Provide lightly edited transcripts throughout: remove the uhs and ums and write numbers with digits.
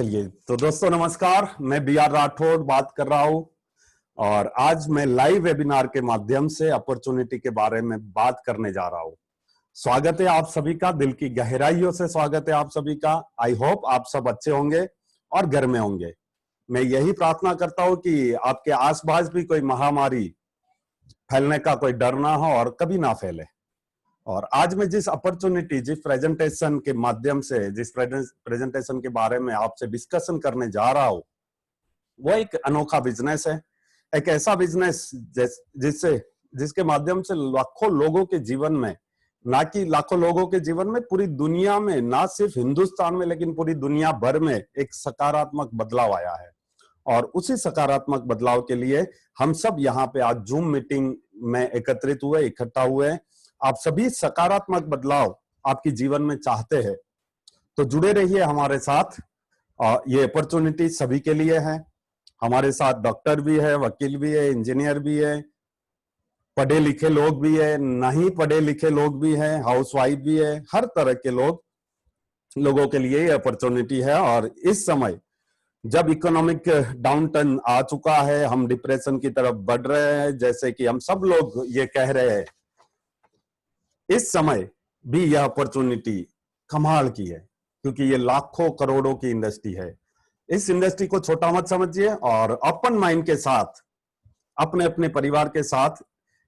चलिए तो दोस्तों नमस्कार, मैं बी.आर. राठौड़ बात कर रहा हूं और आज मैं लाइव वेबिनार के माध्यम से अपॉर्चुनिटी के बारे में बात करने जा रहा हूं। स्वागत है आप सभी का, दिल की गहराइयों से स्वागत है आप सभी का। आई होप आप सब अच्छे होंगे और घर में होंगे। मैं यही प्रार्थना करता हूं कि आपके आसपास भी कोई महामारी फैलने का कोई डर ना हो और कभी ना फैले। और आज मैं जिस अपॉर्चुनिटी, जिस प्रेजेंटेशन के माध्यम से, जिस प्रेजेंटेशन के बारे में आपसे डिस्कशन करने जा रहा हूं, वो एक अनोखा बिजनेस है। एक ऐसा बिजनेस जिसके माध्यम से लाखों लोगों के जीवन में, ना कि लाखों लोगों के जीवन में, पूरी दुनिया में, ना सिर्फ हिंदुस्तान में लेकिन पूरी दुनिया भर में एक सकारात्मक बदलाव आया है। और उसी सकारात्मक बदलाव के लिए हम सब यहाँ पे आज जूम मीटिंग में एकत्रित हुए, इकट्ठा हुए। आप सभी सकारात्मक बदलाव आपके जीवन में चाहते हैं तो जुड़े रहिए हमारे साथ। ये अपॉर्चुनिटी सभी के लिए है। हमारे साथ डॉक्टर भी है, वकील भी है, इंजीनियर भी है, पढ़े लिखे लोग भी है, नहीं पढ़े लिखे लोग भी हैं, हाउसवाइफ भी है, हर तरह के लोगों के लिए ये अपॉर्चुनिटी है। और इस समय जब इकोनॉमिक डाउनटर्न आ चुका है, हम डिप्रेशन की तरफ बढ़ रहे हैं, जैसे कि हम सब लोग ये कह रहे हैं, इस समय भी यह अपॉर्चुनिटी कमाल की है, क्योंकि ये लाखों करोड़ों की इंडस्ट्री है। इस इंडस्ट्री को छोटा मत समझिए और ओपन माइंड के साथ, अपने अपने परिवार के साथ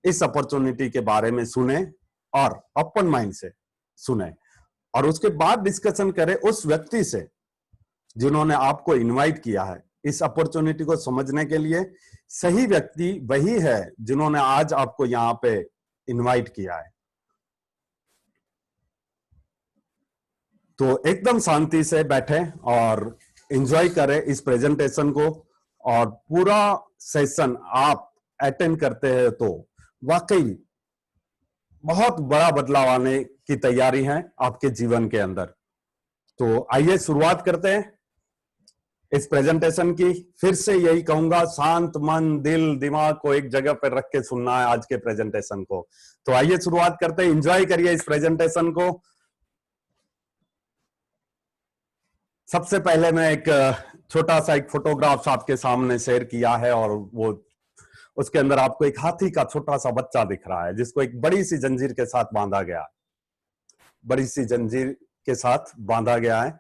इस अपॉर्चुनिटी के बारे में सुने और ओपन माइंड से सुने और उसके बाद डिस्कशन करें उस व्यक्ति से जिन्होंने आपको इनवाइट किया है। इस अपॉर्चुनिटी को समझने के लिए सही व्यक्ति वही है जिन्होंने आज आपको यहाँ पे इनवाइट किया है। तो एकदम शांति से बैठे और एंजॉय करें इस प्रेजेंटेशन को। और पूरा सेशन आप अटेंड करते हैं तो वाकई बहुत बड़ा बदलाव आने की तैयारी है आपके जीवन के अंदर। तो आइए शुरुआत करते हैं इस प्रेजेंटेशन की। फिर से यही कहूंगा, शांत मन, दिल, दिमाग को एक जगह पर रख के सुनना है आज के प्रेजेंटेशन को। तो आइए शुरुआत करते हैं, एंजॉय करिए इस प्रेजेंटेशन को। सबसे पहले मैं एक छोटा सा एक फोटोग्राफ आपके सामने शेयर किया है और वो उसके अंदर आपको एक हाथी का छोटा सा बच्चा दिख रहा है जिसको एक बड़ी सी जंजीर के साथ बांधा गया है। बड़ी सी जंजीर के साथ बांधा गया है।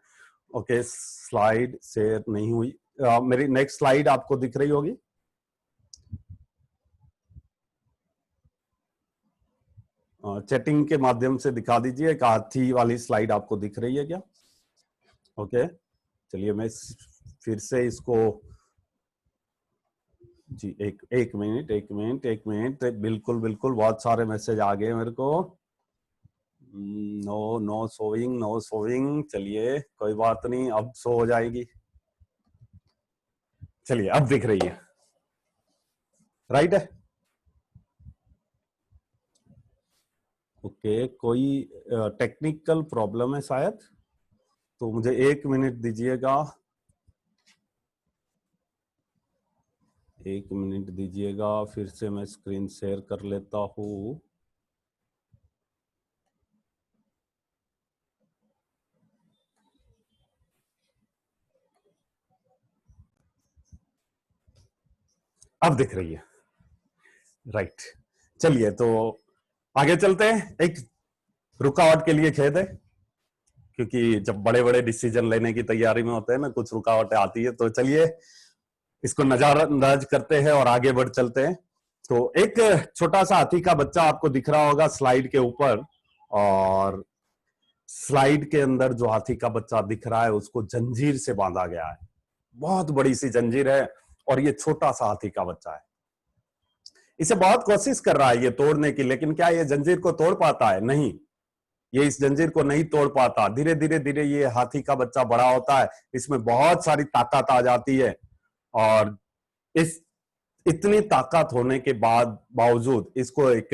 ओके, स्लाइड शेयर नहीं हुई। मेरी नेक्स्ट स्लाइड आपको दिख रही होगी। चैटिंग के माध्यम से दिखा दीजिए, एक हाथी वाली स्लाइड आपको दिख रही है क्या? ओके, चलिए मैं फिर से इसको जी एक मिनट। बिल्कुल बहुत सारे मैसेज आ गए मेरे को। Know showing. चलिए कोई बात नहीं, अब शो हो जाएगी। चलिए अब दिख रही है, राइट है? ओके, कोई टेक्निकल प्रॉब्लम है शायद, तो मुझे 1 मिनट दीजिएगा। 1 मिनट दीजिएगा, फिर से मैं स्क्रीन शेयर कर लेता हूं। अब दिख रही है, राइट। चलिए तो आगे चलते हैं। एक रुकावट के लिए खेद है, क्योंकि जब बड़े बड़े डिसीजन लेने की तैयारी में होते हैं ना, कुछ रुकावटें आती है। तो चलिए इसको नजरअंदाज करते हैं और आगे बढ़ चलते हैं। तो एक छोटा सा हाथी का बच्चा आपको दिख रहा होगा स्लाइड के ऊपर, और स्लाइड के अंदर जो हाथी का बच्चा दिख रहा है उसको जंजीर से बांधा गया है। बहुत बड़ी सी जंजीर है और ये छोटा सा हाथी का बच्चा है। इसे बहुत कोशिश कर रहा है ये तोड़ने की, लेकिन क्या ये जंजीर को तोड़ पाता है? नहीं, ये इस जंजीर को नहीं तोड़ पाता। धीरे धीरे ये हाथी का बच्चा बड़ा होता है, इसमें बहुत सारी ताकत आ जाती है और इस इतनी ताकत होने के बावजूद इसको एक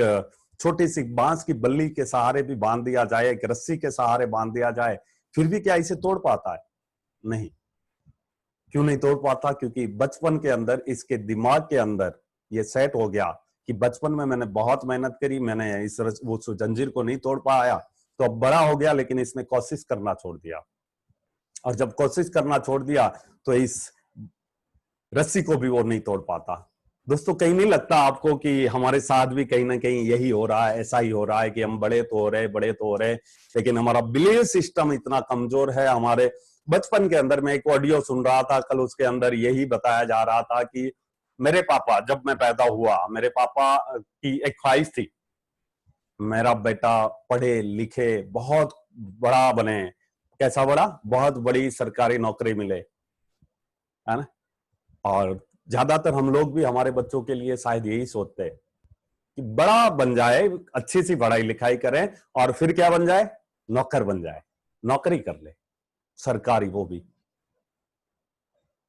छोटी सी बांस की बल्ली के सहारे भी बांध दिया जाए, एक रस्सी के सहारे बांध दिया जाए, फिर भी क्या इसे तोड़ पाता है? नहीं। क्यों नहीं तोड़ पाता? क्योंकि बचपन के अंदर इसके दिमाग के अंदर ये सेट हो गया कि बचपन में मैंने बहुत मेहनत करी, मैंने वो जंजीर को नहीं तोड़ पाया, तो अब बड़ा हो गया लेकिन इसने कोशिश करना छोड़ दिया। और जब कोशिश करना छोड़ दिया तो इस रस्सी को भी वो नहीं तोड़ पाता। दोस्तों, कहीं नहीं लगता आपको कि हमारे साथ भी कहीं ना कहीं यही हो रहा है, ऐसा ही हो रहा है कि हम बड़े तो हो रहे, बड़े तो हो रहे, लेकिन हमारा बिलीव सिस्टम इतना कमजोर है। हमारे बचपन के अंदर, मैं एक ऑडियो सुन रहा था कल, उसके अंदर यही बताया जा रहा था कि मेरे पापा, जब मैं पैदा हुआ, मेरे पापा की एक ख्वाहिश थी, मेरा बेटा पढ़े लिखे बहुत बड़ा बने। कैसा बड़ा? बहुत बड़ी सरकारी नौकरी मिले, है ना। और ज्यादातर हम लोग भी हमारे बच्चों के लिए शायद यही सोचते हैं कि बड़ा बन जाए, अच्छी सी पढ़ाई लिखाई करें और फिर क्या बन जाए? नौकर बन जाए, नौकरी कर ले सरकारी, वो भी।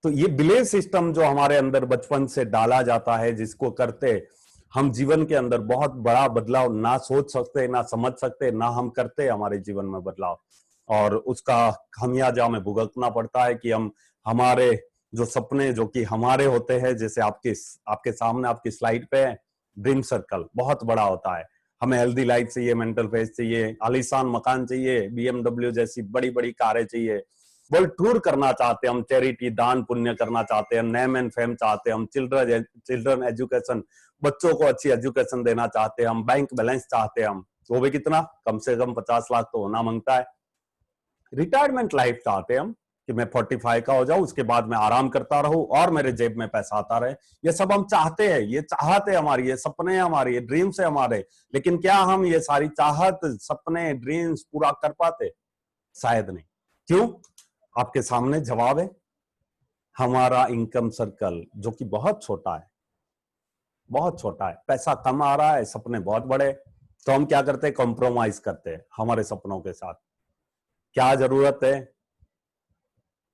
तो ये बिलीव सिस्टम जो हमारे अंदर बचपन से डाला जाता है, जिसको करते हम जीवन के अंदर बहुत बड़ा बदलाव ना सोच सकते, ना समझ सकते, ना हम करते हमारे जीवन में बदलाव, और उसका खामियाजा हमें भुगतना पड़ता है कि हम हमारे जो सपने जो कि हमारे होते हैं, जैसे आपके सामने आपकी स्लाइड पे है, ड्रीम सर्कल बहुत बड़ा होता है। हमें हेल्दी लाइफ चाहिए, मेंटल पीस चाहिए, आलीशान मकान चाहिए, बीएमडब्ल्यू जैसी बड़ी बड़ी कारें चाहिए, वर्ल्ड टूर करना चाहते हैं हम, चैरिटी दान पुण्य करना चाहते हैं, नेम एंड फेम चाहते हैं हम, चिल्ड्रन एजुकेशन, बच्चों को अच्छी एजुकेशन देना चाहते हैं हम, बैंक बैलेंस चाहते हैं हम, वो भी कितना? कम से कम 50 लाख तो होना मांगता है। रिटायरमेंट लाइफ चाहते हैं हम कि मैं 45 का हो जाऊं, उसके बाद मैं आराम करता रहूं और मेरे जेब में पैसा आता रहे। ये सब हम चाहते हैं, ये चाहते हमारी, ये सपने हमारी, ये ड्रीम्स है हमारे। लेकिन क्या हम ये सारी चाहत, सपने, ड्रीम्स पूरा कर पाते? शायद नहीं। क्यों? आपके सामने जवाब है। हमारा इनकम सर्कल जो कि बहुत छोटा है, बहुत छोटा है, पैसा कम आ रहा है, सपने बहुत बड़े, तो हम क्या करते हैं? कॉम्प्रोमाइज करते हैं हमारे सपनों के साथ। क्या जरूरत है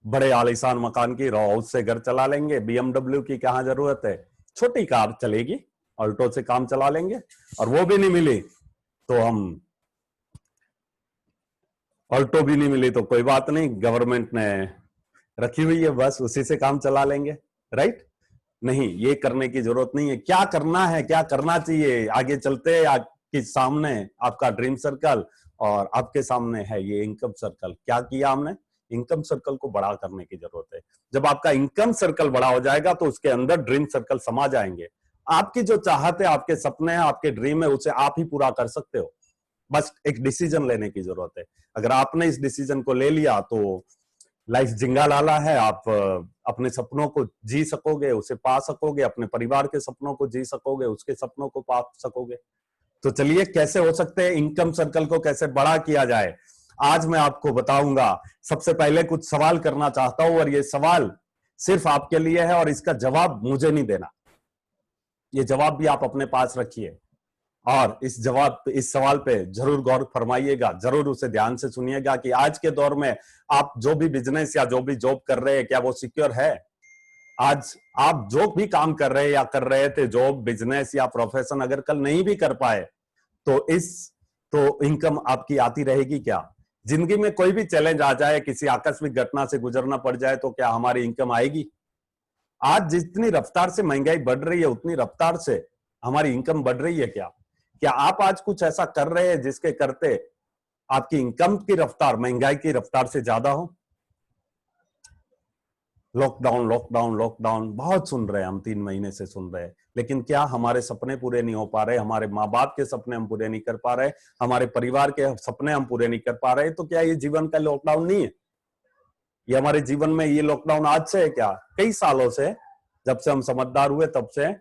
बड़े आलीशान मकान की? रॉ हाउस से घर चला लेंगे। बीएमडब्ल्यू की कहां जरूरत है? छोटी कार चलेगी, ऑल्टो से काम चला लेंगे। और वो भी नहीं मिली तो हम, ऑल्टो भी नहीं मिली तो कोई बात नहीं, गवर्नमेंट ने रखी हुई है बस, उसी से काम चला लेंगे। राइट? नहीं, ये करने की जरूरत नहीं है। क्या करना है, क्या करना चाहिए? आगे चलते हैं, आपके सामने आपका ड्रीम सर्कल और आपके सामने है ये इनकम सर्कल। क्या किया हमने? इनकम सर्कल को बड़ा करने की जरूरत है। जब आपका इनकम सर्कल बड़ा हो जाएगा तो उसके अंदर ड्रीम सर्कल समा जाएंगे। आपकी जो चाहत है, आपके सपने हैं, आपके ड्रीम है, उसे आप ही पूरा कर सकते हो। बस एक डिसीजन लेने की जरूरत है। अगर आपने इस डिसीजन को ले लिया तो लाइफ जिंगा लाला है। आप अपने सपनों को जी सकोगे, उसे पा सकोगे, अपने परिवार के सपनों को जी सकोगे, उसके सपनों को पा सकोगे। तो चलिए, कैसे हो सकते हैं इनकम सर्कल को कैसे बड़ा किया जाए, आज मैं आपको बताऊंगा। सबसे पहले कुछ सवाल करना चाहता हूं और ये सवाल सिर्फ आपके लिए है और इसका जवाब मुझे नहीं देना। ये जवाब भी आप अपने पास रखिए और इस सवाल पे जरूर गौर फरमाइएगा, जरूर उसे ध्यान से सुनिएगा कि आज के दौर में आप जो भी बिजनेस या जो भी जॉब कर रहे हैं, क्या वो सिक्योर है? आज आप जो भी काम कर रहे हैं या कर रहे थे, जॉब, बिजनेस या प्रोफेशन, अगर कल नहीं भी कर पाए तो इनकम आपकी आती रहेगी क्या? जिंदगी में कोई भी चैलेंज आ जाए, किसी आकस्मिक घटना से गुजरना पड़ जाए तो क्या हमारी इनकम आएगी? आज जितनी रफ्तार से महंगाई बढ़ रही है, उतनी रफ्तार से हमारी इनकम बढ़ रही है क्या? क्या आप आज कुछ ऐसा कर रहे हैं जिसके करते आपकी इनकम की रफ्तार महंगाई की रफ्तार से ज्यादा हो? लॉकडाउन, लॉकडाउन, लॉकडाउन बहुत सुन रहे हैं हम, 3 महीने से सुन रहे हैं, लेकिन क्या हमारे सपने पूरे नहीं हो पा रहे? हमारे माँ बाप के सपने हम पूरे नहीं कर पा रहे, हमारे परिवार के सपने हम पूरे नहीं कर पा रहे, तो क्या ये जीवन का लॉकडाउन नहीं है? ये हमारे जीवन में ये लॉकडाउन आज से है क्या? कई सालों से, जब से हम समझदार हुए तब से।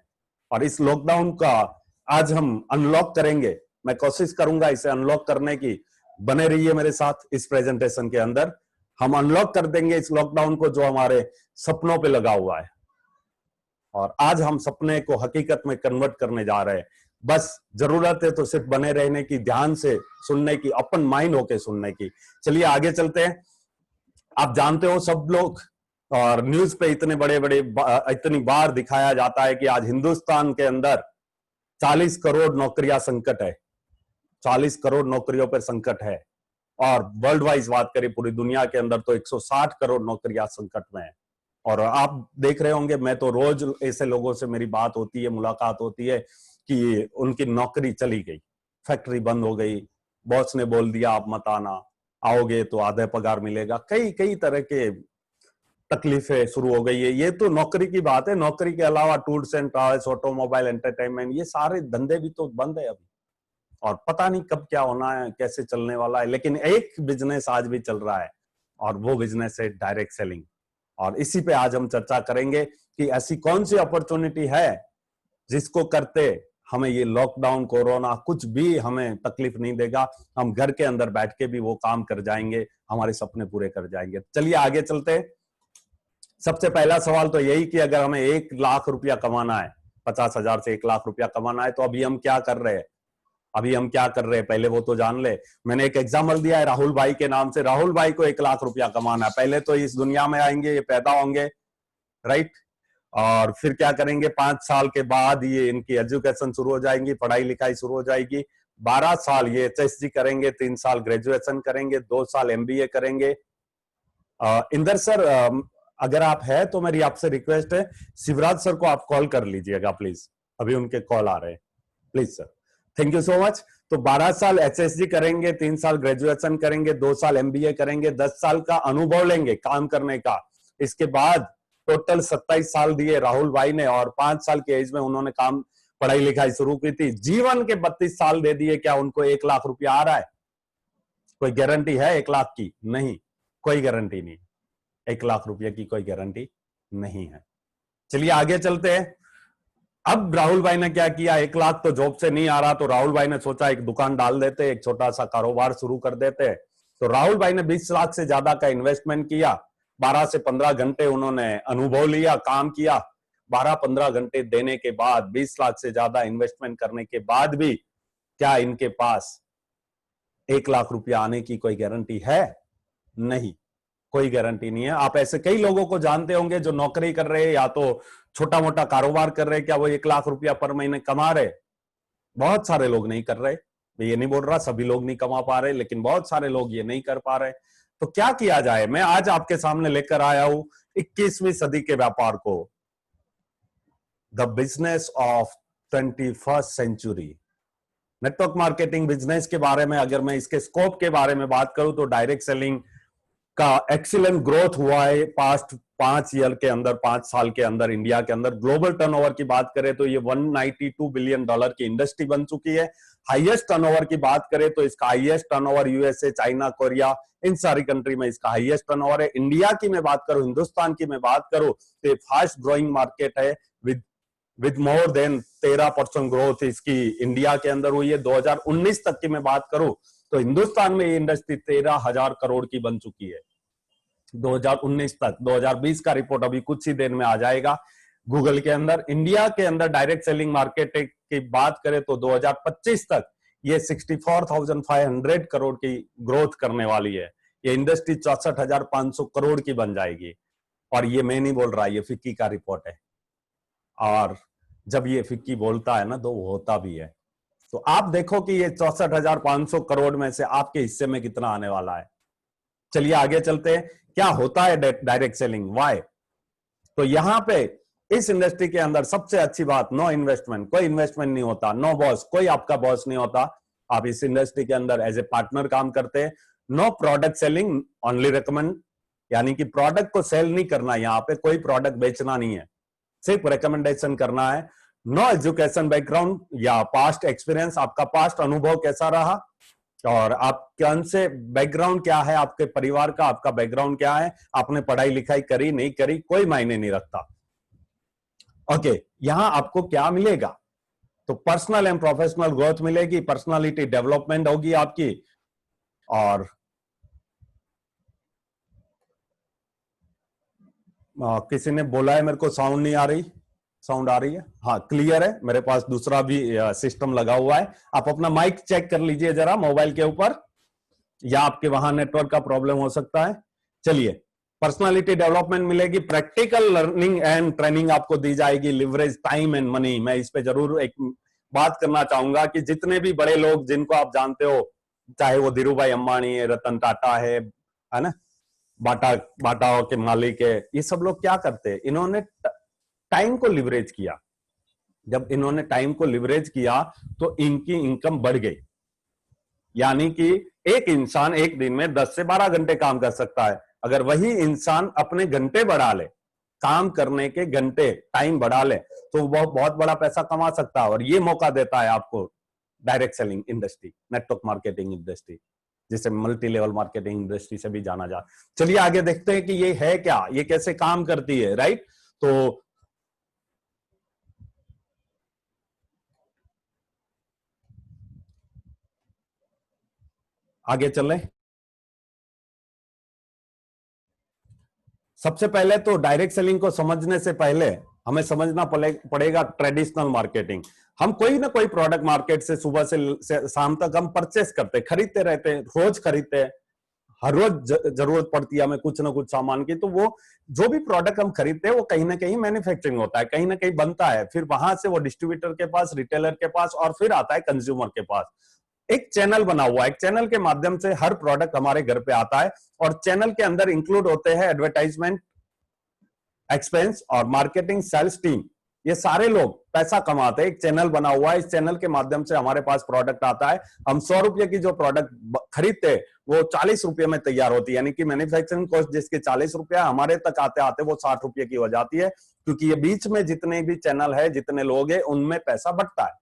और इस लॉकडाउन का आज हम अनलॉक करेंगे। मैं कोशिश करूंगा इसे अनलॉक करने की। बने रहिए मेरे साथ इस प्रेजेंटेशन के अंदर। हम अनलॉक कर देंगे इस लॉकडाउन को जो हमारे सपनों पे लगा हुआ है, और आज हम सपने को हकीकत में कन्वर्ट करने जा रहे हैं। बस जरूरत है तो सिर्फ बने रहने की, ध्यान से सुनने की, ओपन माइंड होके सुनने की। चलिए आगे चलते हैं। आप जानते हो सब लोग, और न्यूज पे इतनी बार दिखाया जाता है कि आज हिंदुस्तान के अंदर 40 करोड़ नौकरियां संकट है। 40 करोड़ नौकरियों पर संकट है। और वर्ल्ड वाइज बात करें पूरी दुनिया के अंदर तो 160 करोड़ नौकरियां संकट में है। और आप देख रहे होंगे, मैं तो रोज ऐसे लोगों से मेरी बात होती है, मुलाकात होती है कि उनकी नौकरी चली गई, फैक्ट्री बंद हो गई, बॉस ने बोल दिया आप मत आना, आओगे तो आधे पगार मिलेगा, कई कई तरह के तकलीफें शुरू हो गई है। ये तो नौकरी की बात है, नौकरी के अलावा tours and travels, automobile, entertainment, ये सारे धंधे भी तो बंद है अभी, और पता नहीं कब क्या होना है, कैसे चलने वाला है। लेकिन एक बिजनेस आज भी चल रहा है, और वो बिजनेस है डायरेक्ट सेलिंग। और इसी पे आज हम चर्चा करेंगे कि ऐसी कौन सी अपॉर्चुनिटी है जिसको करते हमें ये लॉकडाउन, कोरोना कुछ भी हमें तकलीफ नहीं देगा, हम घर के अंदर बैठ के भी वो काम कर जाएंगे, हमारे सपने पूरे कर जाएंगे। चलिए आगे चलते हैं। सबसे पहला सवाल तो यही कि अगर हमें 1 लाख रुपया कमाना है, 50,000 से 1 लाख रुपया कमाना है, तो अभी हम क्या कर रहे हैं? अभी हम क्या कर रहे हैं पहले वो तो जान ले। मैंने एक एग्जाम्पल दिया है राहुल भाई के नाम से। राहुल भाई को 1 लाख रुपया कमाना है, पहले तो इस दुनिया में आएंगे, ये पैदा होंगे, राइट, और फिर क्या करेंगे, 5 साल के बाद ये इनकी एजुकेशन शुरू हो जाएगी, पढ़ाई लिखाई शुरू हो जाएगी, 12 साल ये HSG करेंगे, 3 साल ग्रेजुएशन करेंगे, 2 साल MBA करेंगे। इंदर सर, अगर आप है तो मेरी आपसे रिक्वेस्ट है, शिवराज सर को आप कॉल कर लीजिएगा प्लीज, अभी उनके कॉल आ रहे हैं, please sir, thank you so much. तो 12 साल HSG करेंगे, 3 साल ग्रेजुएशन करेंगे, 2 साल MBA करेंगे, 10 साल का अनुभव लेंगे काम करने का। इसके बाद टोटल 27 साल दिए राहुल भाई ने, और 5 साल की एज में उन्होंने काम, पढ़ाई लिखाई शुरू की थी। जीवन के 32 साल दे दिए, क्या उनको 1 लाख रुपया आ रहा है? कोई गारंटी है 1 लाख की? नहीं, कोई गारंटी नहीं, 1 लाख रुपये की कोई गारंटी नहीं है। चलिए आगे चलते हैं। अब राहुल भाई ने क्या किया, 1 लाख तो जॉब से नहीं आ रहा, तो राहुल भाई ने सोचा एक दुकान डाल देते, एक छोटा सा कारोबार शुरू कर देते। तो राहुल भाई ने 20 लाख से ज्यादा का इन्वेस्टमेंट किया, 12 से 15 घंटे उन्होंने अनुभव लिया, काम किया। 12-15 घंटे देने के बाद, 20 लाख से ज्यादा इन्वेस्टमेंट करने के बाद भी क्या इनके पास 1 लाख रुपया आने की कोई गारंटी है? नहीं, कोई गारंटी नहीं है। आप ऐसे कई लोगों को जानते होंगे जो नौकरी कर रहे हैं या तो छोटा मोटा कारोबार कर रहे हैं, क्या वो 1 लाख रुपया पर महीने कमा रहे? बहुत सारे लोग नहीं कर रहे। मैं ये नहीं बोल रहा सभी लोग नहीं कमा पा रहे, लेकिन बहुत सारे लोग ये नहीं कर पा रहे। तो क्या किया जाए? मैं आज आपके सामने लेकर आया हूं 21वीं सदी के व्यापार को, the business of 21st century. Network marketing business के बारे में अगर मैं इसके स्कोप के बारे में बात करूं, तो डायरेक्ट सेलिंग का एक्सीलेंट ग्रोथ हुआ है पास्ट 5 ईयर के अंदर, 5 साल के अंदर। इंडिया के अंदर ग्लोबल टर्नओवर की बात करें तो ये $192 बिलियन की इंडस्ट्री बन चुकी है। हाईएस्ट टर्नओवर की बात करें तो इसका highest turnover USA, China, Korea, इन सारी कंट्री में इसका हाईएस्ट टर्नओवर है। इंडिया की मैं बात करूं, हिंदुस्तान की मैं बात करूं, तो फास्ट ग्रोइंग मार्केट है विद मोर देन 13% ग्रोथ इसकी इंडिया के अंदर हुई है। 2019 तक की मैं बात करूं तो हिंदुस्तान में ये इंडस्ट्री 13,000 करोड़ की बन चुकी है 2019 तक। 2020 का रिपोर्ट अभी कुछ ही देर में आ जाएगा गूगल के अंदर। इंडिया के अंदर डायरेक्ट सेलिंग मार्केट की बात करें तो 2025 तक ये 64,500 करोड़ की ग्रोथ करने वाली है। ये इंडस्ट्री 64,500 करोड़ की बन जाएगी। और ये मैं नहीं बोल रहा, ये फिक्की का रिपोर्ट है, और जब ये फिक्की बोलता है ना तो वो होता भी है। तो आप देखो कि ये 64,500 करोड़ में से आपके हिस्से में कितना आने वाला है। चलिए आगे चलते हैं, क्या होता है डायरेक्ट सेलिंग, व्हाई। तो यहां पे इस इंडस्ट्री के अंदर सबसे अच्छी बात, नो इन्वेस्टमेंट, कोई इन्वेस्टमेंट नहीं होता, नो बॉस, कोई आपका बॉस नहीं होता। आप इस इंडस्ट्री के अंदर एज ए पार्टनर काम करते हैं। No product selling, only recommend, यानी कि प्रोडक्ट को सेल नहीं करना, यहाँ पे कोई प्रोडक्ट बेचना नहीं है, सिर्फ रिकमेंडेशन करना है। नो एजुकेशन बैकग्राउंड या पास्ट एक्सपीरियंस, आपका पास्ट अनुभव कैसा रहा और आप कौन से बैकग्राउंड क्या है, आपके परिवार का, आपका बैकग्राउंड क्या है, आपने पढ़ाई लिखाई करी नहीं करी, कोई मायने नहीं रखता। ओके, यहां आपको क्या मिलेगा? तो पर्सनल एंड प्रोफेशनल ग्रोथ मिलेगी, पर्सनालिटी डेवलपमेंट होगी आपकी। और किसी ने बोला है मेरे को साउंड नहीं आ रही, साउंड आ रही है? हाँ क्लियर है, मेरे पास दूसरा भी सिस्टम लगा हुआ है। आप अपना माइक चेक कर लीजिए जरा मोबाइल के ऊपर, या आपके वहां नेटवर्क का प्रॉब्लम हो सकता है। चलिए, पर्सनालिटी डेवलपमेंट मिलेगी, प्रैक्टिकल लर्निंग एंड ट्रेनिंग आपको दी जाएगी, लिवरेज टाइम एंड मनी। मैं इस पे जरूर एक बात करना चाहूंगा कि जितने भी बड़े लोग जिनको आप जानते हो, चाहे वो धीरू भाई अंबानी है, रतन टाटा है ना, बाटा के मालिक है, ये सब लोग क्या करते हैं, इन्होंने टाइम को लिवरेज किया। जब इन्होंने टाइम को लिवरेज किया तो इनकी इनकम बढ़ गई, यानी कि एक इंसान एक दिन में 10 से 12 घंटे काम कर सकता है। अगर वही इंसान अपने घंटे बढ़ा ले, काम करने के घंटे टाइम बढ़ा ले, तो वो बहुत बड़ा पैसा कमा सकता है। और ये मौका देता है आपको direct selling industry, network marketing industry, जिसे मल्टी लेवल मार्केटिंग इंडस्ट्री से भी जाना जा। चलिए आगे देखते हैं कि ये है क्या, ये कैसे काम करती है, राइट। तो आगे चलें। सबसे पहले तो डायरेक्ट सेलिंग को समझने से पहले हमें समझना पड़ेगा ट्रेडिशनल मार्केटिंग। हम कोई ना कोई प्रोडक्ट मार्केट से सुबह से शाम तक हम परचेस करते, खरीदते रहते हैं, रोज खरीदते हैं, हर रोज जरूरत पड़ती है हमें कुछ ना कुछ सामान की। तो वो जो भी प्रोडक्ट हम खरीदते हैं वो कहीं ना कहीं मैन्युफैक्चरिंग होता है, कहीं ना कहीं बनता है, फिर वहां से वो डिस्ट्रीब्यूटर के पास, रिटेलर के पास, और फिर आता है कंज्यूमर के पास। एक चैनल बना हुआ है, एक चैनल के माध्यम से हर प्रोडक्ट हमारे घर पे आता है। और चैनल के अंदर इंक्लूड होते हैं एडवर्टाइजमेंट एक्सपेंस और मार्केटिंग सेल्स टीम। ये सारे लोग पैसा कमाते हैं। एक चैनल बना हुआ है, इस चैनल के माध्यम से हमारे पास प्रोडक्ट आता है। हम 100 रुपए की जो प्रोडक्ट खरीदते हैं वो 40 रुपए में तैयार होती है, यानी कि मैन्युफैक्चरिंग कॉस्ट जिसके 40 रुपया, हमारे तक आते आते वो 60 रुपए की हो जाती है। क्योंकि ये बीच में जितने भी चैनल है, जितने लोग हैं, उनमें पैसा बटता है,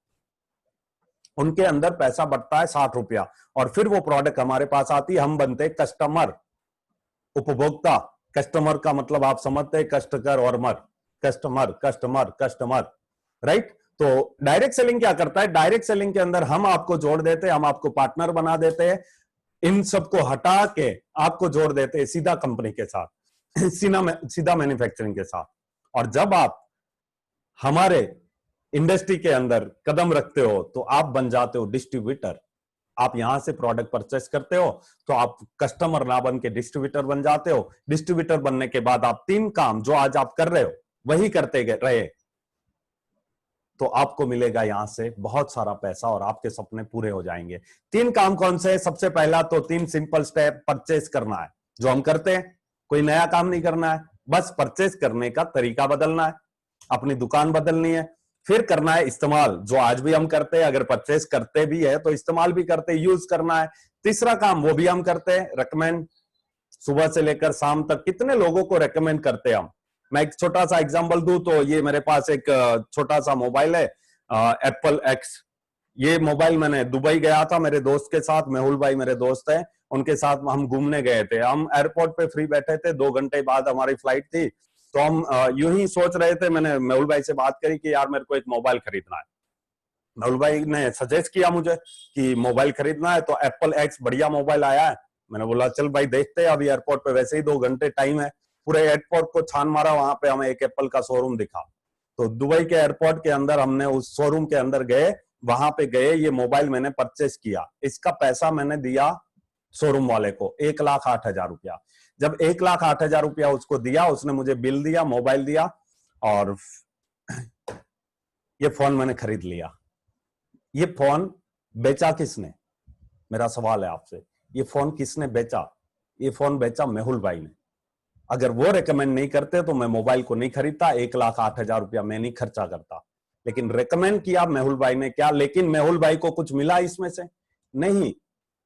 उनके अंदर पैसा बटता है 60 रुपया। और फिर वो प्रोडक्ट हमारे पास आती है, हम बनते कस्टमर, उपभोक्ता। कस्टमर का मतलब आप समझते हैं, कष्ट कर और मर, कस्टमर कस्टमर कस्टमर, राइट। तो डायरेक्ट सेलिंग क्या करता है, डायरेक्ट सेलिंग के अंदर हम आपको जोड़ देते हैं, हम आपको पार्टनर बना देते हैं, इन सबको हटा के आपको जोड़ देते हैं सीधा कंपनी के साथ, सीधा मैन्युफैक्चरिंग के साथ। और जब आप हमारे इंडस्ट्री के अंदर कदम रखते हो तो आप बन जाते हो डिस्ट्रीब्यूटर। आप यहां से प्रोडक्ट परचेस करते हो तो आप कस्टमर ना बन के डिस्ट्रीब्यूटर बन जाते हो। डिस्ट्रीब्यूटर बनने के बाद आप 3 काम जो आज आप कर रहे हो वही करते रहे, तो आपको मिलेगा यहां से बहुत सारा पैसा और आपके सपने पूरे हो जाएंगे। 3 काम कौन से है? सबसे पहला तो 3 सिंपल स्टेप, परचेस करना है, जो हम करते हैं। कोई नया काम नहीं करना है, बस परचेस करने का तरीका बदलना है, अपनी दुकान बदलनी है। फिर करना है इस्तेमाल, जो आज भी हम करते हैं। अगर परचेस करते भी है तो इस्तेमाल भी करते हैं, यूज करना है। तीसरा काम वो भी हम करते हैं, रेकमेंड। सुबह से लेकर शाम तक कितने लोगों को रेकमेंड करते हैं हम। मैं एक छोटा सा एग्जांपल दूं तो ये मेरे पास एक छोटा सा मोबाइल है, एप्पल एक्स। ये मोबाइल मैंने दुबई गया था मेरे दोस्त के साथ, मेहुल भाई मेरे दोस्त हैं, उनके साथ हम घूमने गए थे। हम एयरपोर्ट पे फ्री बैठे थे, 2 घंटे बाद हमारी फ्लाइट थी। तो हम यूं ही सोच रहे थे, मैंने मेहुल भाई से बात करी कि यार मेरे को एक मोबाइल खरीदना है। मेहुल भाई ने सजेस्ट किया मुझे कि मोबाइल खरीदना है, तो एप्पल एक्स बढ़िया मोबाइल आया है। मैंने बोला चल भाई देखते हैं, अभी एयरपोर्ट पे वैसे ही 2 घंटे टाइम है। पूरे एयरपोर्ट को छान मारा, वहां पे हमें एक एप्पल का शोरूम दिखा। तो दुबई के एयरपोर्ट के अंदर हमने उस शोरूम के अंदर गए, वहां पे गए, ये मोबाइल मैंने परचेस किया। इसका पैसा मैंने दिया शोरूम वाले को 1,08,000 रुपया। जब 1,08,000 रुपया उसको दिया, उसने मुझे बिल दिया, मोबाइल दिया, और ये फोन मैंने खरीद लिया। ये फोन बेचा किसने? मेरा सवाल है आपसे, ये फोन किसने बेचा? ये फोन बेचा मेहुल भाई ने। अगर वो रेकमेंड नहीं करते तो मैं मोबाइल को नहीं खरीदता, 1,08,000 रुपया मैं नहीं खर्चा करता। लेकिन रेकमेंड किया मेहुल भाई ने, क्या लेकिन मेहुल भाई को कुछ मिला इसमें से? नहीं,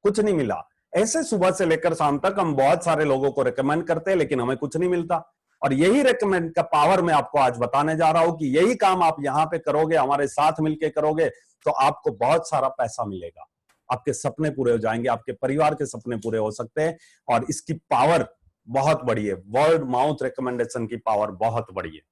कुछ नहीं मिला। ऐसे सुबह से लेकर शाम तक हम बहुत सारे लोगों को रेकमेंड करते हैं, लेकिन हमें कुछ नहीं मिलता। और यही रेकमेंड का पावर मैं आपको आज बताने जा रहा हूं कि यही काम आप यहां पे करोगे, हमारे साथ मिलकर करोगे, तो आपको बहुत सारा पैसा मिलेगा, आपके सपने पूरे हो जाएंगे, आपके परिवार के सपने पूरे हो सकते हैं। और इसकी पावर बहुत बड़ी है, वर्ड माउथ रिकमेंडेशन की पावर बहुत बड़ी है।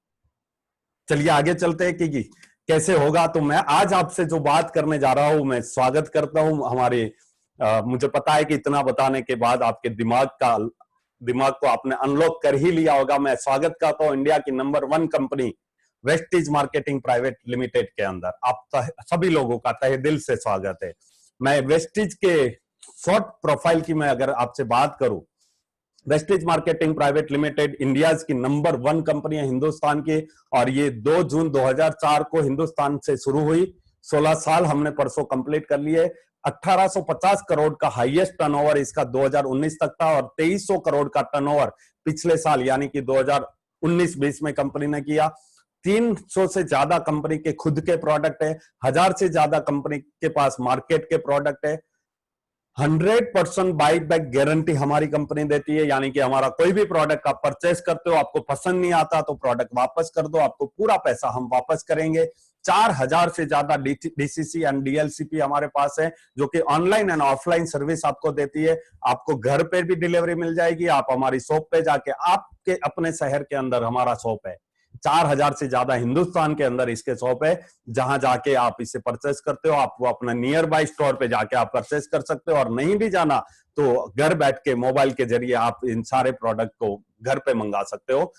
चलिए आगे चलते हैं कि कैसे होगा। तो मैं आज आपसे जो बात करने जा रहा हूं, मैं स्वागत करता हूं हमारे मुझे पता है कि इतना बताने के बाद आपके दिमाग को आपने अनलॉक कर ही लिया होगा। मैं स्वागत करता हूं इंडिया की number 1 company Vestige Marketing Private limited के अंदर। आप सभी लोगों का तहे दिल से स्वागत है। मैं वेस्टीज के शॉर्ट प्रोफाइल की मैं अगर आपसे बात करूं, Vestige Marketing Private limited India की नंबर 1 कंपनी है हिंदुस्तान की, और ये 2 जून 2004 को हिंदुस्तान से शुरू हुई। 16 साल हमने परसों कंप्लीट कर लिए। 1850 करोड़ का हाईएस्ट टर्नओवर इसका 2019 तक था, और 2300 करोड़ का टर्नओवर पिछले साल यानी कि 2019-20 में कंपनी ने किया। 300 से ज्यादा कंपनी के खुद के प्रोडक्ट है, 1000 से ज्यादा कंपनी के पास मार्केट के प्रोडक्ट है। 100% बाइक बैक गारंटी हमारी कंपनी देती है, यानी कि हमारा कोई भी प्रोडक्ट आप परचेस करते हो, आपको पसंद नहीं आता तो प्रोडक्ट वापस कर दो, आपको पूरा पैसा हम वापस करेंगे। 4000 से ज्यादा डीसीसी एंड डीएलसीपी हमारे पास है, जो कि ऑनलाइन एंड ऑफलाइन सर्विस आपको देती है। आपको घर पे भी डिलीवरी मिल जाएगी, आप हमारी शॉप पे जाके, आपके अपने शहर के अंदर हमारा शॉप है, 4000 से ज्यादा हिंदुस्तान के अंदर इसके शॉप है, जहां जाके आप इसे परचेस करते हो। आप वो अपना नियर बाय स्टोर पे जाके आप परचेस कर सकते हो, और नहीं भी जाना तो घर बैठ के मोबाइल के जरिए आप इन सारे प्रोडक्ट को घर पे मंगा सकते हो।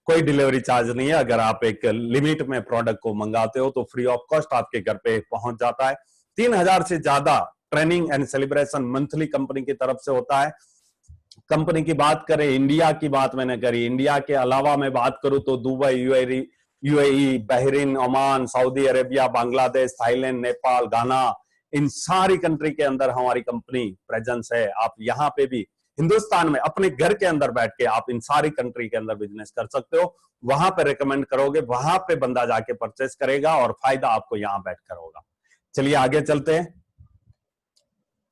कोई डिलीवरी चार्ज नहीं है। अगर आप एक लिमिट में प्रोडक्ट को मंगाते हो तो फ्री ऑफ कॉस्ट आपके घर पे पहुंच जाता है। 3000 से ज्यादा training and celebration monthly company की तरफ से होता है। कंपनी की बात करें, इंडिया की बात मैंने करी, इंडिया के अलावा मैं बात करूं तो Dubai, UAE, Bahrain, Oman, Saudi Arabia, Bangladesh, Thailand, Nepal, Ghana, इन सारी कंट्री के अंदर हमारी कंपनी प्रेजेंस है। आप यहां पे भी हिंदुस्तान में अपने घर के अंदर बैठ के आप इन सारी कंट्री के अंदर बिजनेस कर सकते हो। वहां पे रिकमेंड करोगे, वहां पे बंदा जाके परचेस करेगा और फायदा आपको यहां बैठ कर होगा। चलिए आगे चलते हैं।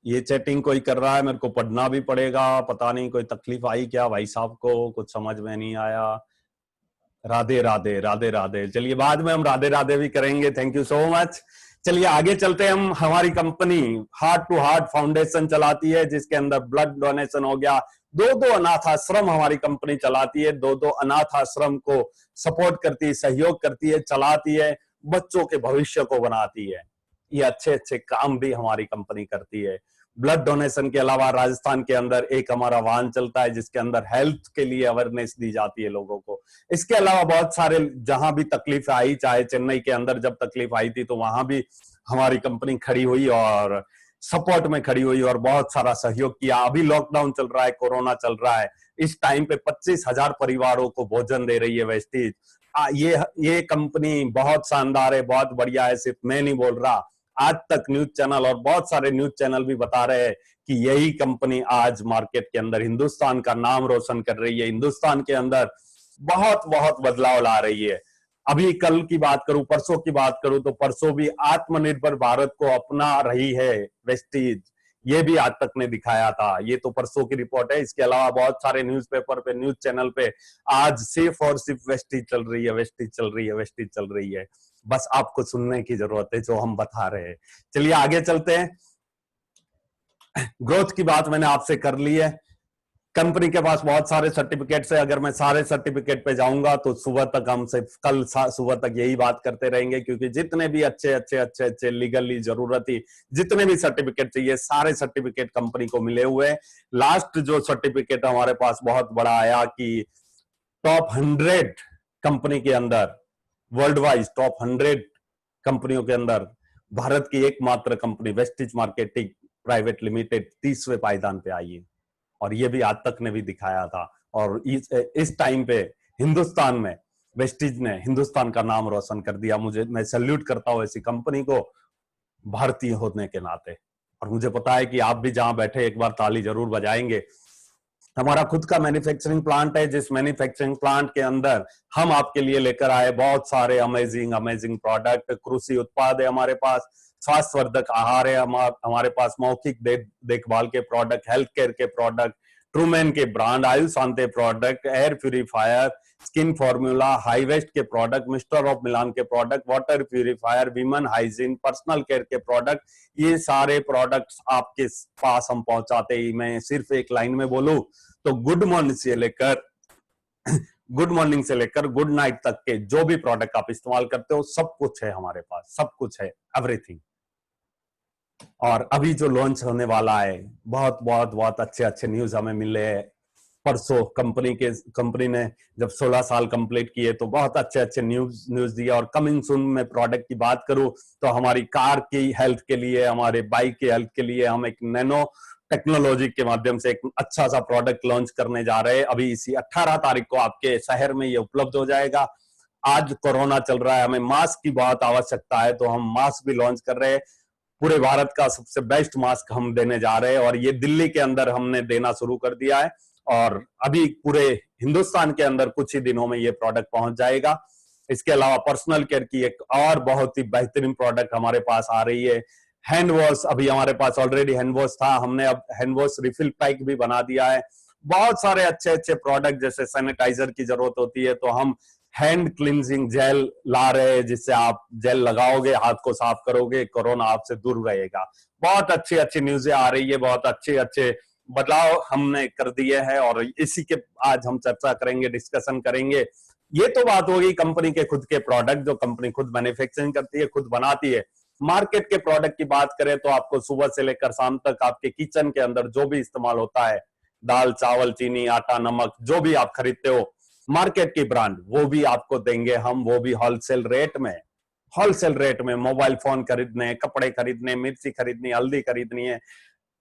ये चैटिंग कोई कर रहा है, मेरे को पढ़ना भी पड़ेगा, पता नहीं कोई तकलीफ आई क्या भाई साहब को, कुछ समझ में नहीं आया। राधे राधे, राधे राधे। चलिए बाद में हम राधे राधे भी करेंगे, थैंक यू सो मच। चलिए आगे चलते हैं हम। हमारी company heart to heart foundation चलाती है, जिसके अंदर ब्लड डोनेशन हो गया। दो अनाथ आश्रम हमारी कंपनी चलाती है, दो अनाथ आश्रम को सपोर्ट करती है, सहयोग करती है, चलाती है, बच्चों के भविष्य को बनाती है। ये अच्छे अच्छे काम भी हमारी कंपनी करती है। ब्लड डोनेशन के अलावा राजस्थान के अंदर एक हमारा वाहन चलता है, जिसके अंदर हेल्थ के लिए अवेयरनेस दी जाती है लोगों को। इसके अलावा बहुत सारे जहां भी तकलीफ आई, चाहे चेन्नई के अंदर जब तकलीफ आई थी तो वहां भी हमारी कंपनी खड़ी हुई और सपोर्ट में खड़ी हुई और बहुत सारा सहयोग किया। अभी लॉकडाउन चल रहा है, कोरोना चल रहा है, इस टाइम पे 25,000 परिवारों को भोजन दे रही है वेस्टीज। ये कंपनी बहुत शानदार है, बहुत बढ़िया है। सिर्फ मैं नहीं बोल रहा, आज तक न्यूज चैनल और बहुत सारे न्यूज चैनल भी बता रहे हैं कि यही कंपनी आज मार्केट के अंदर हिंदुस्तान का नाम रोशन कर रही है, हिंदुस्तान के अंदर बहुत बहुत बदलाव ला रही है। अभी कल की बात करूं, परसों की बात करूं तो परसों भी आत्मनिर्भर भारत को अपना रही है वेस्टीज। ये भी आज तक ने दिखाया था, ये तो परसों की रिपोर्ट है। इसके अलावा बहुत सारे न्यूज़पेपर पे, न्यूज चैनल पे आज सिर्फ और सिर्फ वेस्टीज चल रही है, वेस्टीज चल रही है, वेस्टीज चल रही है। बस आपको सुनने की जरूरत है जो हम बता रहे हैं। चलिए आगे चलते हैं। ग्रोथ की बात मैंने आपसे कर ली है। कंपनी के पास बहुत सारे सर्टिफिकेट्स है। अगर मैं सारे सर्टिफिकेट पे जाऊंगा तो सुबह तक हम सिर्फ कल सुबह तक यही बात करते रहेंगे, क्योंकि जितने भी अच्छे अच्छे अच्छे अच्छे लीगली जरूरती जितने भी सर्टिफिकेट चाहिए, सारे सर्टिफिकेट कंपनी को मिले हुए हैं। लास्ट जो सर्टिफिकेट हमारे पास बहुत बड़ा आया कि टॉप 100 कंपनी के अंदर, वर्ल्ड वाइज टॉप 100 कंपनियों के अंदर भारत की एकमात्र company Vestige Marketing Private Limited 30वें पायदान पे आई है। और ये भी आज तक ने भी दिखाया था। और इस टाइम पे हिंदुस्तान में वेस्टीज ने हिंदुस्तान का नाम रोशन कर दिया। मैं सैल्यूट करता हूं ऐसी कंपनी को, भारतीय होने के नाते। और मुझे पता है कि आप भी जहां बैठे एक बार ताली जरूर बजाएंगे। हमारा खुद का मैन्युफैक्चरिंग प्लांट है, जिस मैन्युफैक्चरिंग प्लांट के अंदर हम आपके लिए लेकर आए बहुत सारे अमेजिंग अमेजिंग प्रोडक्ट। कृषि उत्पाद है हमारे पास, स्वास्थ्यवर्धक आहार है हमारे पास, मौखिक देखभाल के प्रोडक्ट, हेल्थ केयर के प्रोडक्ट, ट्रूमैन के brand, Ayush Shanti product, air purifier, skin formula, high vest के प्रोडक्ट, मिस्टर ऑफ मिलान के product, water purifier, women hygiene, personal care के प्रोडक्ट, ये सारे प्रोडक्ट्स आपके पास हम पहुंचाते ही। मैं सिर्फ एक लाइन में बोलूं तो गुड मॉर्निंग से लेकर गुड नाइट तक के जो भी प्रोडक्ट आप इस्तेमाल करते हो, सब कुछ है हमारे पास, सब कुछ है, एवरीथिंग। और अभी जो लॉन्च होने वाला है, बहुत बहुत बहुत अच्छे अच्छे न्यूज हमें मिले हैं। परसों कंपनी ने जब 16 साल कंप्लीट किए तो बहुत अच्छे अच्छे न्यूज दिया। और कमिंग सून में प्रोडक्ट की बात करूं तो हमारी कार की हेल्थ के लिए, हमारे बाइक की हेल्थ के लिए हम एक नैनो टेक्नोलॉजी के माध्यम से एक अच्छा सा प्रोडक्ट लॉन्च करने जा रहे हैं। अभी इसी 18 तारीख को आपके शहर में ये उपलब्ध हो जाएगा। आज कोरोना चल रहा है, हमें मास्क की बहुत आवश्यकता है, तो हम मास्क भी लॉन्च कर रहे हैं। पूरे भारत का सबसे बेस्ट मास्क हम देने जा रहे हैं और ये दिल्ली के अंदर हमने देना शुरू कर दिया है। और अभी पूरे हिंदुस्तान के अंदर कुछ ही दिनों में ये प्रोडक्ट पहुंच जाएगा। इसके अलावा पर्सनल केयर की एक और बहुत ही बेहतरीन प्रोडक्ट हमारे पास आ रही है, हैंड वॉश, अभी हमारे पास ऑलरेडी हैंड वॉश था, हमने अब हैंड वॉश रिफिल पैक भी बना दिया है। बहुत सारे अच्छे अच्छे प्रोडक्ट, जैसे सैनिटाइजर की जरूरत होती है तो हम हैंड क्लींजिंग जेल ला रहे हैं, जिससे आप जेल लगाओगे, हाथ को साफ करोगे, कोरोना आपसे दूर रहेगा। बहुत अच्छी अच्छी न्यूज़ें आ रही है, बहुत अच्छे अच्छे बदलाव हमने कर दिए हैं, और इसी के आज हम चर्चा करेंगे, डिस्कशन करेंगे। ये तो बात होगी कंपनी के खुद के प्रोडक्ट, जो कंपनी खुद मैन्युफैक्चरिंग करती है, खुद बनाती है। मार्केट के प्रोडक्ट की बात करें तो आपको सुबह से लेकर शाम तक आपके किचन के अंदर जो भी इस्तेमाल होता है, दाल चावल चीनी आटा नमक जो भी आप खरीदते हो, मार्केट की ब्रांड, वो भी आपको देंगे हम, वो भी होलसेल रेट में। होलसेल रेट में मोबाइल फोन खरीदने, कपड़े खरीदने, मिर्ची खरीदनी, हल्दी खरीदनी है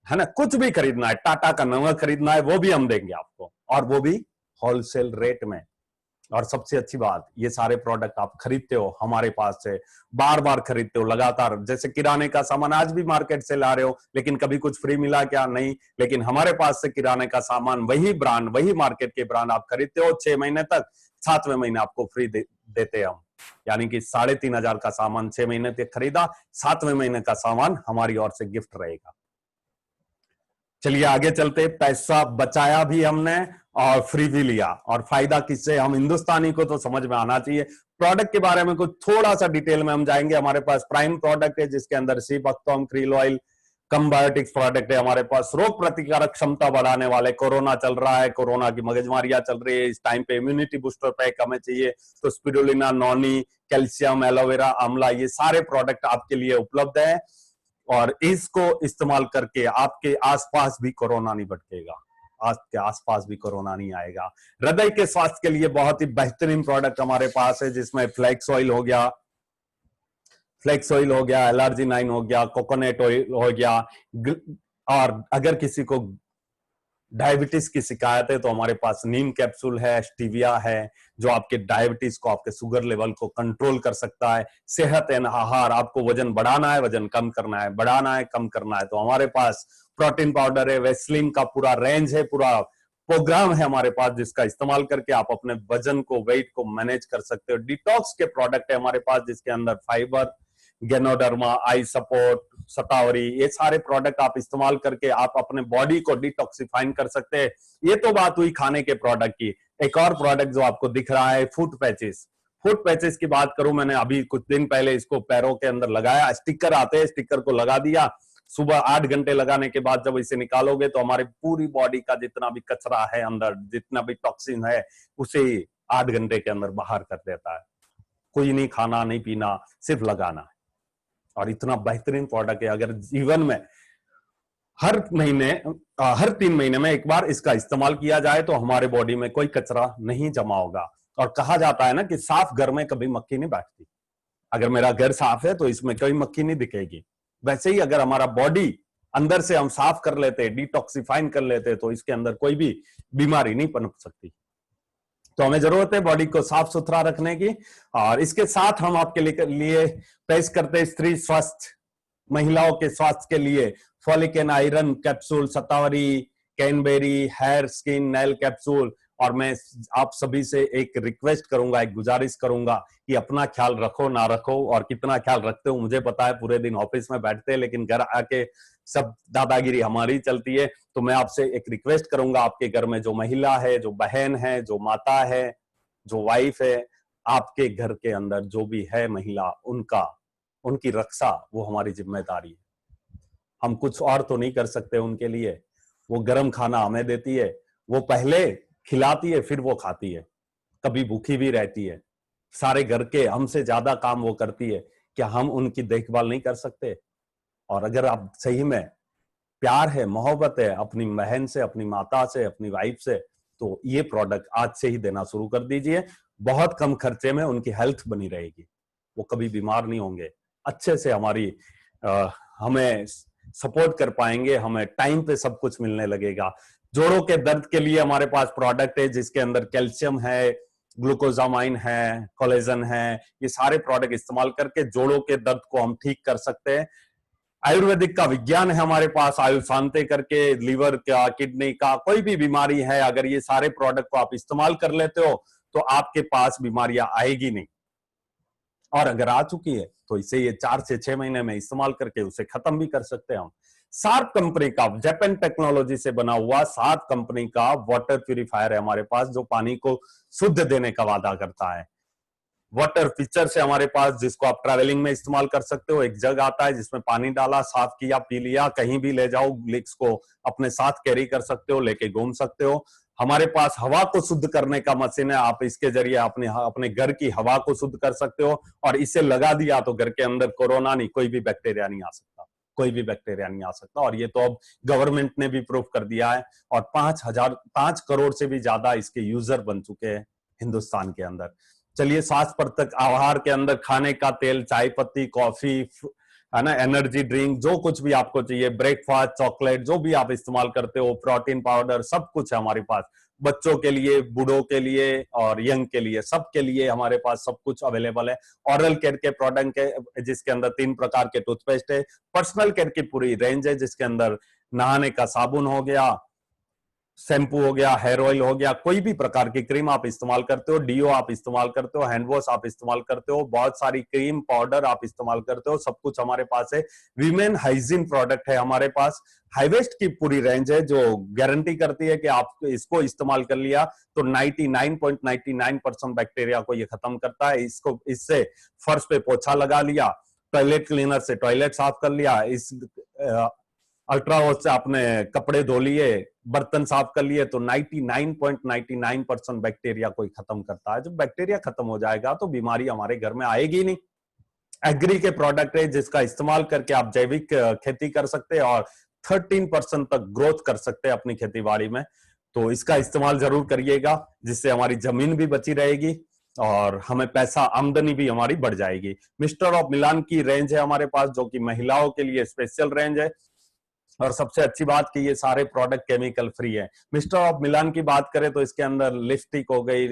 ना, कुछ भी खरीदना है, टाटा का नमक खरीदना है, वो भी हम देंगे आपको, और वो भी होलसेल रेट में। और सबसे अच्छी बात, ये सारे प्रोडक्ट आप खरीदते हो हमारे पास से, बार बार खरीदते हो लगातार। जैसे किराने का सामान आज भी मार्केट से ला रहे हो, लेकिन कभी कुछ फ्री मिला क्या? नहीं। लेकिन हमारे पास से किराने का सामान, वही ब्रांड, वही मार्केट के ब्रांड आप खरीदते हो 6 महीने तक, 7वें महीने आपको फ्री देते हैं हम। यानी कि 3,500 का सामान 6 महीने तक खरीदा, 7वें महीने का सामान हमारी ओर से गिफ्ट रहेगा। चलिए आगे चलते, पैसा बचाया भी हमने और फ्री भी लिया, और फायदा किससे? हम हिंदुस्तानी को तो समझ में आना चाहिए। प्रोडक्ट के बारे में कुछ थोड़ा सा डिटेल में हम जाएंगे। हमारे पास प्राइम प्रोडक्ट है, जिसके अंदर सीबकथॉर्म, क्रील ऑयल, कंबायोटिक्स प्रोडक्ट है हमारे पास। रोग प्रतिकारक क्षमता बढ़ाने वाले, कोरोना चल रहा है, कोरोना की मगजमारियां चल रही है, इस टाइम पे इम्यूनिटी बूस्टर पैक हमें चाहिए, तो स्पिरुलिना, नॉनी, कैल्शियम, एलोवेरा, आंवला, ये सारे प्रोडक्ट आपके लिए उपलब्ध है। और इसको इस्तेमाल करके आपके आसपास भी कोरोना नहीं भटकेगा, आपके आसपास भी कोरोना नहीं आएगा। हृदय के स्वास्थ्य के लिए बहुत ही बेहतरीन प्रोडक्ट हमारे पास है, जिसमें फ्लैक्स ऑयल हो गया, एलर्जी 9 हो गया, कोकोनट ऑयल हो गया। और अगर किसी को डायबिटीज की शिकायत है तो हमारे पास नीम कैप्सूल है, स्टीविया है, जो आपके डायबिटीज को, आपके शुगर लेवल को कंट्रोल कर सकता है। सेहत एंड आहार, आपको वजन बढ़ाना है, वजन कम करना है, बढ़ाना है, कम करना है, तो हमारे पास प्रोटीन पाउडर है, वेस्लिन का पूरा रेंज है, पूरा प्रोग्राम है हमारे पास, जिसका इस्तेमाल करके आप अपने वजन को, वेट को मैनेज कर सकते हो। डिटॉक्स के प्रोडक्ट है हमारे पास, जिसके अंदर फाइबर, गेनोडर्मा, आई सपोर्ट, शतावरी, ये सारे प्रोडक्ट आप इस्तेमाल करके आप अपने बॉडी को डिटॉक्सिफाइन कर सकते हैं। ये तो बात हुई खाने के प्रोडक्ट की। एक और प्रोडक्ट जो आपको दिख रहा है, फुट पैचेस। फुट पैचेस की बात करूं, मैंने अभी कुछ दिन पहले इसको पैरों के अंदर लगाया। स्टिकर आते हैं, स्टिकर को लगा दिया। सुबह 8 घंटे लगाने के बाद जब इसे निकालोगे तो हमारी पूरी बॉडी का जितना भी कचरा है अंदर, जितना भी टॉक्सिन है, उसे 8 घंटे के अंदर बाहर कर देता है। कोई नहीं खाना, नहीं पीना, सिर्फ लगाना है। और इतना बेहतरीन प्रोडक्ट है, अगर जीवन में हर महीने, हर 3 महीने में एक बार इसका इस्तेमाल किया जाए तो हमारे बॉडी में कोई कचरा नहीं जमा होगा। और कहा जाता है ना कि साफ घर में कभी मक्खी नहीं बैठती। अगर मेरा घर साफ है तो इसमें कोई मक्खी नहीं दिखेगी। वैसे ही अगर हमारा बॉडी अंदर से हम साफ कर लेते हैं, डिटॉक्सिफाइन कर लेते हैं, तो इसके अंदर कोई भी बीमारी नहीं पनप सकती। तो हमें जरूरत है बॉडी को साफ सुथरा रखने की। और इसके साथ हम आपके लिए पेश करते हैं स्त्री स्वास्थ्य, महिलाओं के स्वास्थ्य के लिए folic and iron capsule, shatavari, cranberry, hair skin nail capsule. और मैं आप सभी से एक रिक्वेस्ट करूंगा, एक गुजारिश करूंगा कि अपना ख्याल रखो ना रखो, और कितना ख्याल रखते हो मुझे पता है, पूरे दिन ऑफिस में बैठते हैं, लेकिन घर आके सब दादागिरी हमारी चलती है। तो मैं आपसे एक रिक्वेस्ट करूंगा, आपके घर में जो महिला है, जो बहन है, जो माता है, जो वाइफ है, आपके घर के अंदर जो भी है महिला, उनकी रक्षा वो हमारी जिम्मेदारी है। हम कुछ और तो नहीं कर सकते उनके लिए। वो गर्म खाना हमें देती है, वो पहले खिलाती है, फिर वो खाती है, कभी भूखी भी रहती है। सारे घर के हमसे ज्यादा काम वो करती है, क्या हम उनकी देखभाल नहीं कर सकते? और अगर आप सही में प्यार है, मोहब्बत है अपनी बहन से, अपनी माता से, अपनी वाइफ से, तो ये प्रोडक्ट आज से ही देना शुरू कर दीजिए। बहुत कम खर्चे में उनकी हेल्थ बनी रहेगी, वो कभी बीमार नहीं होंगे, अच्छे से हमें सपोर्ट कर पाएंगे, हमें टाइम पे सब कुछ मिलने लगेगा। जोड़ों के दर्द के लिए हमारे पास प्रोडक्ट है, जिसके अंदर कैल्शियम है, ग्लूकोजामाइन है, कोलेजन है। ये सारे प्रोडक्ट इस्तेमाल करके जोड़ों के दर्द को हम ठीक कर सकते हैं। आयुर्वेदिक का विज्ञान है हमारे पास, आयुशांति करके, लीवर का, किडनी का, कोई भी बीमारी है, अगर ये सारे प्रोडक्ट को आप इस्तेमाल कर लेते हो तो आपके पास बीमारियां आएगी नहीं। और अगर आ चुकी है तो इसे ये 4 से 6 महीने में इस्तेमाल करके उसे खत्म भी कर सकते हैं हम। शार्प कंपनी का, जापान टेक्नोलॉजी से बना हुआ शार्प कंपनी का वाटर प्यूरिफायर है हमारे पास, जो पानी को शुद्ध देने का वादा करता है। वाटर फीचर से हमारे पास, जिसको आप ट्रैवलिंग में इस्तेमाल कर सकते हो। एक जग आता है जिसमें पानी डाला, साफ किया, पी लिया, कहीं भी ले जाओ, लिक्स को अपने साथ कैरी कर सकते हो, लेके घूम सकते हो। हमारे पास हवा को शुद्ध करने का मशीन है, आप इसके जरिए अपने घर की हवा को शुद्ध कर सकते हो। और इसे लगा दिया तो घर के अंदर कोरोना नहीं, कोई भी बैक्टीरिया नहीं आ सकता, कोई भी बैक्टीरिया नहीं आ सकता। और ये तो अब गवर्नमेंट ने भी प्रूव कर दिया है। और 5 करोड़ से भी ज्यादा इसके यूजर बन चुके हैं हिंदुस्तान के अंदर। चलिए, स्वास्थ्यवर्धक आहार के अंदर खाने का तेल, चाय पत्ती, कॉफी, है ना, एनर्जी ड्रिंक, जो कुछ भी आपको चाहिए, ब्रेकफास्ट, चॉकलेट, जो भी आप इस्तेमाल करते हो, प्रोटीन पाउडर, सब कुछ है हमारे पास। बच्चों के लिए, बूढ़ों के लिए और यंग के लिए, सबके लिए हमारे पास सब कुछ अवेलेबल है। ऑरल केयर के प्रोडक्ट है, जिसके अंदर 3 प्रकार के टूथपेस्ट है। पर्सनल केयर की पूरी रेंज है, जिसके अंदर नहाने का साबुन हो गया, शैम्पू हो गया, हेयर ऑयल हो गया, कोई भी प्रकार की क्रीम आप इस्तेमाल करते हो, डीओ आप इस्तेमाल करते हो, हैंड वॉश आप इस्तेमाल करते हो, बहुत सारी क्रीम पाउडर आप इस्तेमाल करते हो, सब कुछ हमारे पास है। वीमेन हाइजीन प्रोडक्ट है हमारे पास। हाईवेस्ट की पूरी रेंज है, जो गारंटी करती है कि आप इसको इस्तेमाल कर लिया तो 99.99% बैक्टीरिया को ये खत्म करता है। इससे फर्श पे पोछा लगा लिया, टॉयलेट क्लीनर से टॉयलेट साफ कर लिया, इस अल्ट्रा वॉश से आपने कपड़े धो लिए, बर्तन साफ कर लिए, तो 99.99% बैक्टीरिया को ही खत्म करता है। जब बैक्टीरिया खत्म हो जाएगा तो बीमारी हमारे घर में आएगी नहीं। एग्री के प्रोडक्ट है, जिसका इस्तेमाल करके आप जैविक खेती कर सकते हैं और 13% तक ग्रोथ कर सकते हैं अपनी खेती बाड़ी में। तो इसका इस्तेमाल जरूर करिएगा, जिससे हमारी जमीन भी बची रहेगी और हमें पैसा, आमदनी भी हमारी बढ़ जाएगी। मिस्टर ऑफ मिलान की रेंज है हमारे पास, जो कि महिलाओं के लिए स्पेशल रेंज है। और सबसे अच्छी बात कि ये सारे प्रोडक्ट केमिकल फ्री है। मिस्टर ऑफ मिलान की बात करें तो इसके अंदर लिपस्टिक हो गई,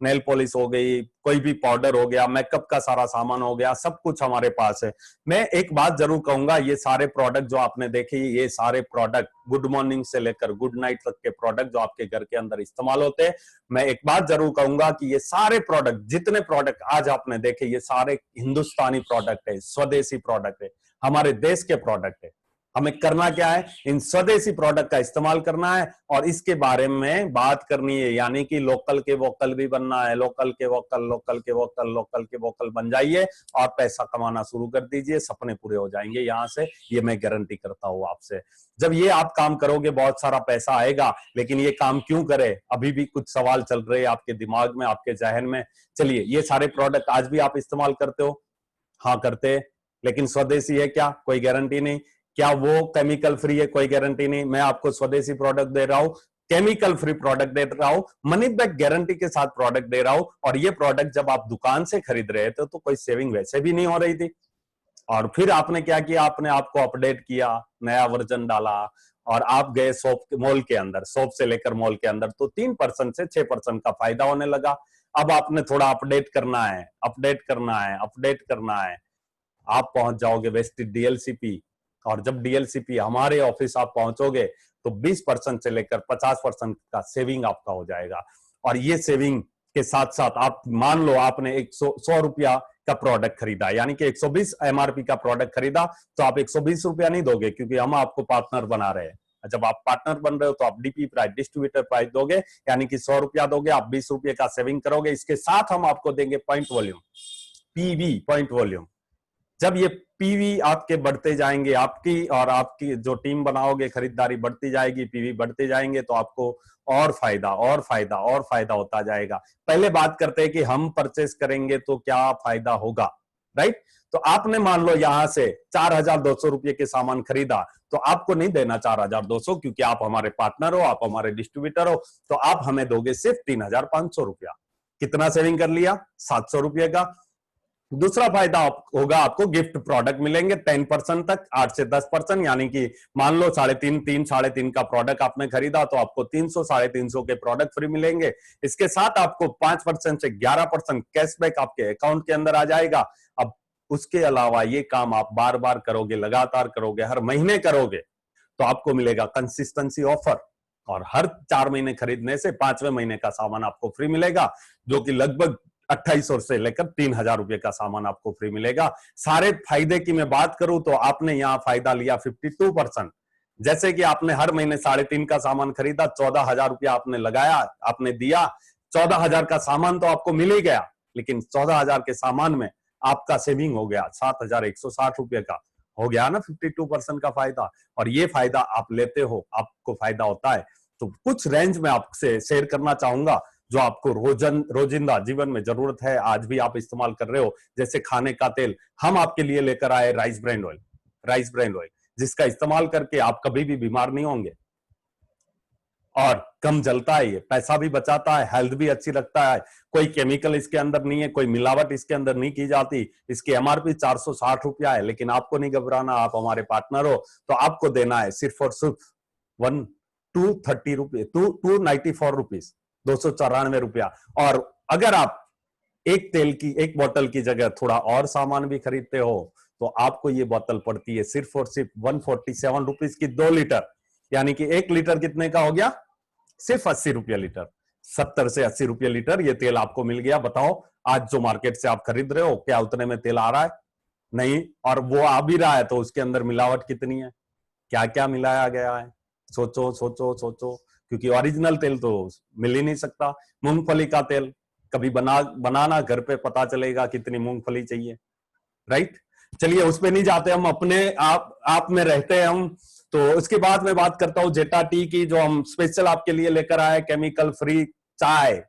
नेल पॉलिश हो गई, कोई भी पाउडर हो गया, मेकअप का सारा सामान हो गया, सब कुछ हमारे पास है। मैं एक बात जरूर कहूंगा, ये सारे प्रोडक्ट जो आपने देखे, ये सारे प्रोडक्ट गुड मॉर्निंग से लेकर गुड नाइट तक के प्रोडक्ट जो आपके घर के अंदर इस्तेमाल होते हैं, मैं एक बात जरूर कहूंगा कि ये सारे प्रोडक्ट, जितने प्रोडक्ट आज आपने देखे, ये सारे हिंदुस्तानी प्रोडक्ट है, स्वदेशी प्रोडक्ट है, हमारे देश के प्रोडक्ट है। हमें करना क्या है, इन स्वदेशी प्रोडक्ट का इस्तेमाल करना है और इसके बारे में बात करनी है। यानी कि लोकल के वोकल भी बनना है। लोकल के वोकल, लोकल के वोकल, लोकल के वोकल बन जाइए और पैसा कमाना शुरू कर दीजिए, सपने पूरे हो जाएंगे यहां से, ये मैं गारंटी करता हूं आपसे। जब ये आप काम करोगे, बहुत सारा पैसा आएगा। लेकिन ये काम क्यों करे, अभी भी कुछ सवाल चल रहे हैं आपके दिमाग में, आपके जहन में। चलिए, ये सारे प्रोडक्ट आज भी आप इस्तेमाल करते हो? हाँ, करते। लेकिन स्वदेशी है क्या? कोई गारंटी नहीं। क्या वो केमिकल फ्री है? कोई गारंटी नहीं। मैं आपको स्वदेशी प्रोडक्ट दे रहा हूं, केमिकल फ्री प्रोडक्ट दे रहा हूं, मनी बैक गारंटी के साथ प्रोडक्ट दे रहा हूं। और ये प्रोडक्ट जब आप दुकान से खरीद रहे थे तो कोई सेविंग वैसे भी नहीं हो रही थी। और फिर आपने क्या किया, आपने आपको अपडेट किया, नया वर्जन डाला और आप गए शॉप, मॉल के अंदर, शॉप से लेकर मॉल के अंदर, तो 3% से 6% का फायदा होने लगा। अब आपने थोड़ा अपडेट करना है, अपडेट करना है, अपडेट करना है। आप पहुंच जाओगे वेस्टेड डीएलसीपी। और जब डीएलसीपी हमारे ऑफिस आप पहुंचोगे तो 20% से लेकर 50% का सेविंग आपका हो जाएगा। और ये सेविंग के साथ साथ आप मान लो आपने 100 रुपया का प्रोडक्ट खरीदा, यानी कि 120 एमआरपी का प्रोडक्ट खरीदा, तो आप 120 रुपया नहीं दोगे, क्योंकि हम आपको पार्टनर बना रहे हैं। जब आप पार्टनर बन रहे हो तो आप डीपी प्राइस, डिस्ट्रीब्यूटर प्राइस दोगे, यानी कि 100 रुपया दोगे, आप 20 रुपये का सेविंग करोगे। इसके साथ हम आपको देंगे point volume, PV, point volume. जब ये पीवी आपके बढ़ते जाएंगे, आपकी और आपकी जो टीम बनाओगे, खरीदारी बढ़ती जाएगी, पीवी बढ़ते जाएंगे, तो आपको और फायदा, और फायदा, और फायदा होता जाएगा। पहले बात करते हैं कि हम परचेस करेंगे तो क्या फायदा होगा, राइट? तो आपने मान लो यहां से 4,200 रुपये के सामान खरीदा, तो आपको नहीं देना 4,200, क्योंकि आप हमारे पार्टनर हो, आप हमारे डिस्ट्रीब्यूटर हो, तो आप हमें दोगे सिर्फ 3,500 रुपया। कितना सेविंग कर लिया? 700 रुपये का। दूसरा फायदा होगा, आपको गिफ्ट प्रोडक्ट मिलेंगे 10% तक, 8 से 10%। यानी कि मान लो 3.5 का प्रोडक्ट आपने खरीदा, तो आपको 300, 350 के प्रोडक्ट फ्री मिलेंगे। इसके साथ आपको 5% से 11% कैशबैक आपके अकाउंट के अंदर आ जाएगा। अब उसके अलावा ये काम आप बार बार करोगे, लगातार करोगे, हर महीने करोगे, तो आपको मिलेगा कंसिस्टेंसी ऑफर। और हर 4 महीने खरीदने से 5वें महीने का सामान आपको फ्री मिलेगा, जो कि लगभग 2800 से लेकर 3000 रुपए का सामान आपको फ्री मिलेगा। सारे फायदे की मैं बात करूं तो आपने यहां फायदा लिया 52%। जैसे कि आपने हर महीने 3.5 का सामान खरीदा, 14,000 रुपया आपने लगाया, आपने दिया, 14,000 का सामान तो आपको मिल ही गया, लेकिन 14,000 के सामान में आपका सेविंग हो गया 7,160 रुपए का, हो गया ना 52% का फायदा। और ये फायदा आप लेते हो, आपको फायदा होता है। तो कुछ रेंज में आपसे शेयर करना चाहूंगा जो आपको रोजिंदा जीवन में जरूरत है, आज भी आप इस्तेमाल कर रहे हो। जैसे खाने का तेल हम आपके लिए लेकर आए rice brand oil, rice brand oil जिसका इस्तेमाल करके आप कभी भी बीमार नहीं होंगे और कम जलता है, ये पैसा भी बचाता है, हेल्थ भी अच्छी रखता है, कोई केमिकल इसके अंदर नहीं है, कोई मिलावट इसके अंदर नहीं की जाती। इसकी एमआरपी 460 रुपया है, लेकिन आपको नहीं घबराना, आप हमारे पार्टनर हो तो आपको देना है सिर्फ और सिर्फ 230 रुपये, 294 रुपीज, 294 रुपया। और अगर आप एक बोतल की जगह थोड़ा और सामान भी खरीदते हो तो आपको ये बोतल पड़ती है सिर्फ और सिर्फ 147 रुपीज की, 2 लीटर, यानी कि 1 लीटर कितने का हो गया, सिर्फ 80 रुपया लीटर, 70 से 80 रुपया लीटर ये तेल आपको मिल गया। बताओ आज जो मार्केट से आप खरीद रहे हो क्या उतने में तेल आ रहा है? नहीं। और वो आ भी रहा है तो उसके अंदर मिलावट कितनी है, क्या क्या मिलाया गया है, सोचो सोचो सोचो, क्योंकि ओरिजिनल तेल तो मिल ही नहीं सकता। मूंगफली का तेल कभी बनाना घर पे, पता चलेगा कितनी मूंगफली चाहिए, राइट। चलिए उस पे नहीं जाते, हम अपने आप में रहते हैं हम। तो उसके बाद मैं बात करता हूं जेटा टी की, जो हम स्पेशल आपके लिए लेकर आए, केमिकल फ्री चाय,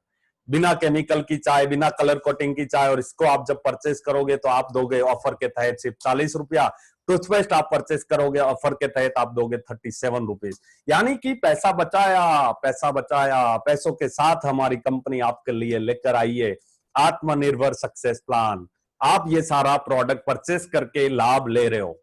बिना केमिकल की चाय, बिना कलर कोटिंग की चाय। और इसको आप जब परचेस करोगे तो आप दोगे ऑफर के तहत सिर्फ 40 रुपया। टूथपेस्ट आप परचेस करोगे ऑफर के तहत आप दोगे 37 रुपीज। यानी कि पैसा बचाया, पैसा बचाया। पैसों के साथ हमारी कंपनी आपके लिए लेकर आई है आत्मनिर्भर सक्सेस प्लान। आप ये सारा प्रोडक्ट परचेस करके लाभ ले रहे हो,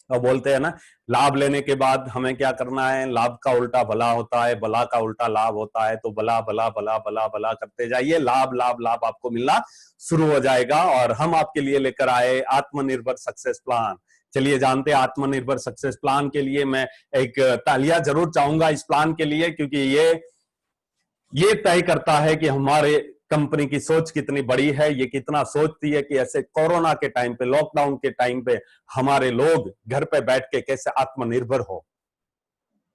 और बोलते हैं ना लाभ लेने के बाद हमें क्या करना है, लाभ का उल्टा भला होता है, भला का उल्टा लाभ होता है। तो भला भला भला भला भला करते जाइए, लाभ लाभ लाभ आपको मिलना शुरू हो जाएगा। और हम आपके लिए लेकर आए आत्मनिर्भर सक्सेस प्लान। चलिए जानते हैं आत्मनिर्भर सक्सेस प्लान के लिए। मैं एक तालियां जरूर चाहूंगा इस प्लान के लिए, क्योंकि ये तय करता है कि हमारे कंपनी की सोच कितनी बड़ी है। ये कितना सोचती है कि ऐसे कोरोना के टाइम पे, लॉकडाउन के टाइम पे हमारे लोग घर पे बैठ के कैसे आत्मनिर्भर हो,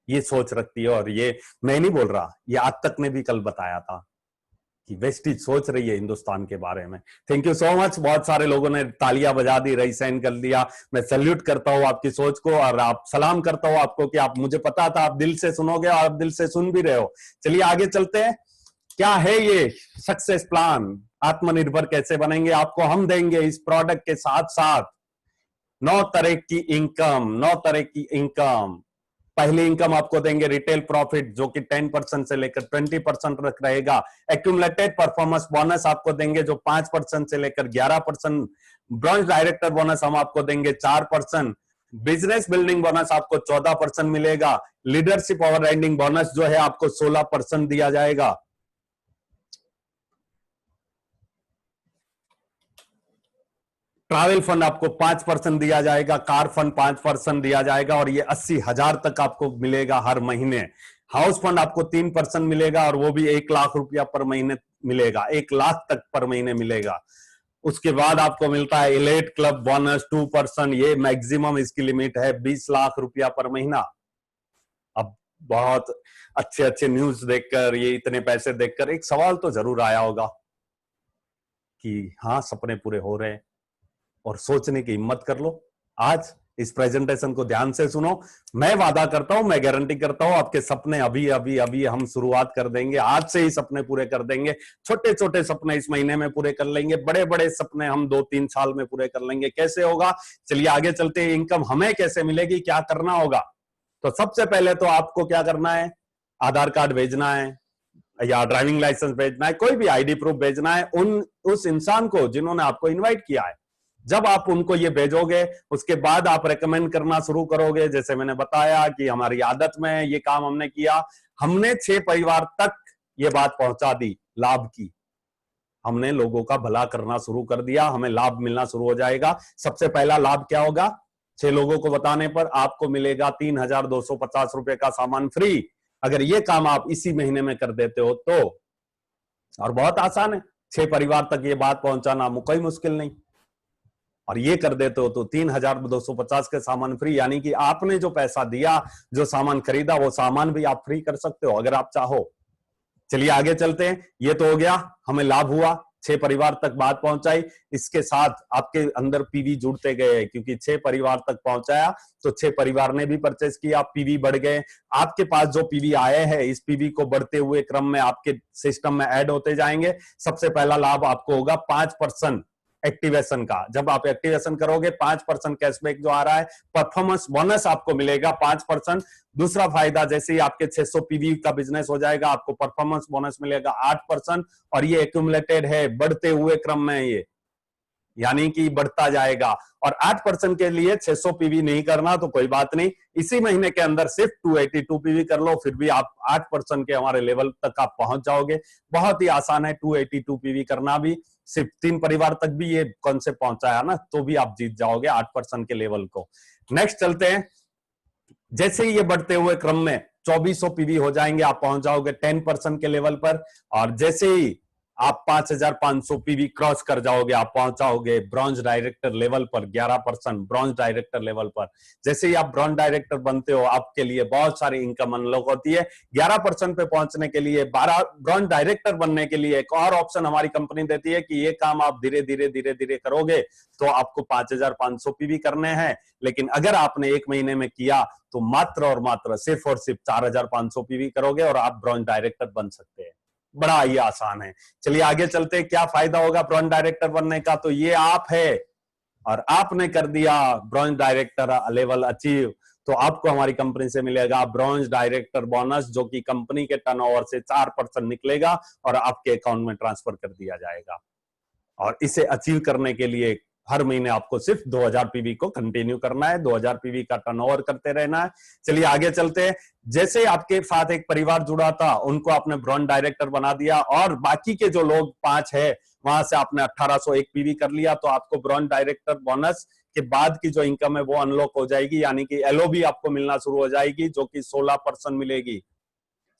ये सोच रखती है। और ये मैं नहीं बोल रहा, ये आज तक ने भी कल बताया था कि वेस्टीज सोच रही है हिंदुस्तान के बारे में। थैंक यू सो मच, बहुत सारे लोगों ने तालियां बजा दी, रही साइन कर दिया। मैं सैल्यूट करता हूं आपकी सोच को, और आप सलाम करता हूं आपको कि आप, मुझे पता था आप दिल से सुनोगे और आप दिल से सुन भी रहे हो। चलिए आगे चलते हैं। क्या है ये सक्सेस प्लान, आत्मनिर्भर कैसे बनेंगे, आपको हम देंगे इस प्रोडक्ट के साथ साथ 9 तरह की इनकम, 9 तरह की इनकम। पहली इनकम आपको देंगे रिटेल प्रॉफिट, जो कि 10% से लेकर 20% तक रहेगा। एक्यूमुलेटेड परफॉर्मेंस बोनस आपको देंगे जो 5% से लेकर 11%। ब्रांच डायरेक्टर बोनस हम आपको देंगे 4%। बिजनेस बिल्डिंग बोनस आपको 14% मिलेगा। लीडरशिप ओवर राइडिंग बोनस जो है आपको 16% दिया जाएगा। ट्रैवल फंड आपको 5% दिया जाएगा, कार फंड 5% दिया जाएगा, और ये 80,000 तक आपको मिलेगा हर महीने। हाउस फंड आपको 3% मिलेगा, और वो भी 1 लाख रुपया पर महीने मिलेगा, 1 लाख तक पर महीने मिलेगा। उसके बाद आपको मिलता है इलेट क्लब बोनस 2%, ये मैक्सिमम इसकी लिमिट है 20 लाख रुपया पर महीना। अब बहुत अच्छे अच्छे न्यूज देखकर, ये इतने पैसे देखकर एक सवाल तो जरूर आया होगा कि हाँ सपने पूरे हो रहे हैं, और सोचने की हिम्मत कर लो। आज इस प्रेजेंटेशन को ध्यान से सुनो। मैं वादा करता हूं, मैं गारंटी करता हूं, आपके सपने अभी अभी अभी हम शुरुआत कर देंगे, आज से ही सपने पूरे कर देंगे। छोटे छोटे सपने इस महीने में पूरे कर लेंगे, बड़े बड़े सपने हम 2-3 साल में पूरे कर लेंगे। कैसे होगा, चलिए आगे चलते हैं। इनकम हमें कैसे मिलेगी, क्या करना होगा? तो सबसे पहले तो आपको क्या करना है, आधार कार्ड भेजना है या ड्राइविंग लाइसेंस भेजना है, कोई भी आईडी प्रूफ भेजना है उस इंसान को जिन्होंने आपको इन्वाइट किया है। जब आप उनको ये भेजोगे, उसके बाद आप रेकमेंड करना शुरू करोगे। जैसे मैंने बताया कि हमारी आदत में ये काम हमने किया, हमने 6 परिवार तक ये बात पहुंचा दी लाभ की। हमने लोगों का भला करना शुरू कर दिया, हमें लाभ मिलना शुरू हो जाएगा। सबसे पहला लाभ क्या होगा, 6 लोगों को बताने पर आपको मिलेगा 3,250 रुपए का सामान फ्री, अगर ये काम आप इसी महीने में कर देते हो तो। और बहुत आसान है, 6 परिवार तक ये बात पहुंचाना कोई मुश्किल नहीं, और ये कर देते हो तो 3,250 के सामान फ्री, यानी कि आपने जो पैसा दिया, जो सामान खरीदा, वो सामान भी आप फ्री कर सकते हो अगर आप चाहो। चलिए आगे चलते हैं। ये तो हो गया, हमें लाभ हुआ, 6 परिवार तक बात पहुंचाई, इसके साथ आपके अंदर पीवी जुड़ते गए, क्योंकि 6 परिवार तक पहुंचाया तो 6 परिवार ने भी परचेस किया, पीवी बढ़ गए। आपके पास जो पीवी आए हैं, इस पीवी को बढ़ते हुए क्रम में आपके सिस्टम में ऐड होते जाएंगे। सबसे पहला लाभ आपको होगा 5% एक्टिवेशन का। जब आप एक्टिवेशन करोगे 5% कैशबैक जो आ रहा है, परफॉर्मेंस बोनस आपको मिलेगा 5%। दूसरा फायदा, जैसे ही आपके 600 पीवी का बिजनेस हो जाएगा, आपको परफॉर्मेंस बोनस मिलेगा 8%, और ये एक्यूमुलेटेड है, बढ़ते हुए क्रम में ये, यानी कि बढ़ता जाएगा। और 8% के लिए 600 पीवी नहीं करना तो कोई बात नहीं, इसी महीने के अंदर सिर्फ 282 पीवी कर लो, फिर भी आप 8% के हमारे लेवल तक आप पहुंच जाओगे। बहुत ही आसान है 282 पीवी करना भी, सिर्फ 3 परिवार तक भी ये कॉन्सेप्ट पहुंचाया ना, तो भी आप जीत जाओगे 8% के लेवल को। नेक्स्ट चलते हैं। जैसे ही ये बढ़ते हुए क्रम में 2400 पीवी हो जाएंगे, आप पहुंच जाओगे 10% के लेवल पर, और जैसे ही आप 5500 पीवी क्रॉस कर जाओगे, आप पहुंच जाओगे ब्रॉन्ज डायरेक्टर लेवल पर, 11% ब्रॉन्ज डायरेक्टर लेवल पर। जैसे ही आप ब्रॉन्ज डायरेक्टर बनते हो, आपके लिए बहुत सारी इनकम अनलॉक होती है। 11% पे पहुंचने के लिए, 12 ब्रॉन्ज डायरेक्टर बनने के लिए एक और ऑप्शन हमारी कंपनी देती है कि ये काम आप धीरे धीरे धीरे धीरे करोगे तो आपको 5500 पीवी करने हैं, लेकिन अगर आपने 1 महीने में किया तो मात्र और मात्र सिर्फ और सिर्फ 4500 पीवी करोगे और आप ब्रॉन्ज डायरेक्टर बन सकते हैं। बड़ा ही आसान है। चलिए आगे चलते हैं, क्या फायदा होगा ब्रॉन्ज डायरेक्टर बनने का। तो ये आप है और आपने कर दिया ब्रॉन्ज डायरेक्टर लेवल अचीव, तो आपको हमारी कंपनी से मिलेगा ब्रॉन्ज डायरेक्टर बोनस, जो कि कंपनी के टर्नओवर से 4% निकलेगा और आपके अकाउंट में ट्रांसफर कर दिया जाएगा। और इसे अचीव करने के लिए हर महीने आपको सिर्फ 2000 पीवी को कंटिन्यू करना है, 2000 पीवी का टर्नओवर करते रहना है। चलिए आगे चलते हैं। जैसे आपके साथ एक परिवार जुड़ा था, उनको आपने ब्रॉन्ज डायरेक्टर बना दिया, और बाकी के जो लोग 5 है, वहां से आपने 1801 पीवी कर लिया, तो आपको ब्रॉन्ज डायरेक्टर बोनस के बाद की जो इनकम है वो अनलॉक हो जाएगी, यानी कि एलओबी आपको मिलना शुरू हो जाएगी, जो कि 16% मिलेगी।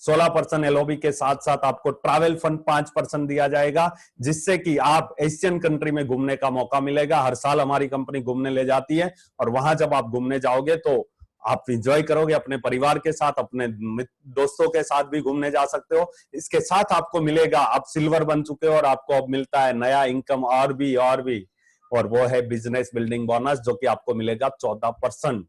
16% एलओबी के साथ साथ आपको ट्रैवल फंड 5% दिया जाएगा, जिससे कि आप एशियन कंट्री में घूमने का मौका मिलेगा। हर साल हमारी कंपनी घूमने ले जाती है, और वहां जब आप घूमने जाओगे तो आप इंजॉय करोगे अपने परिवार के साथ, अपने दोस्तों के साथ भी घूमने जा सकते हो। इसके साथ आपको मिलेगा, आप सिल्वर बन चुके हो और आपको अब मिलता है नया इनकम और भी, और वो है बिजनेस बिल्डिंग बोनस, जो कि आपको मिलेगा 14%।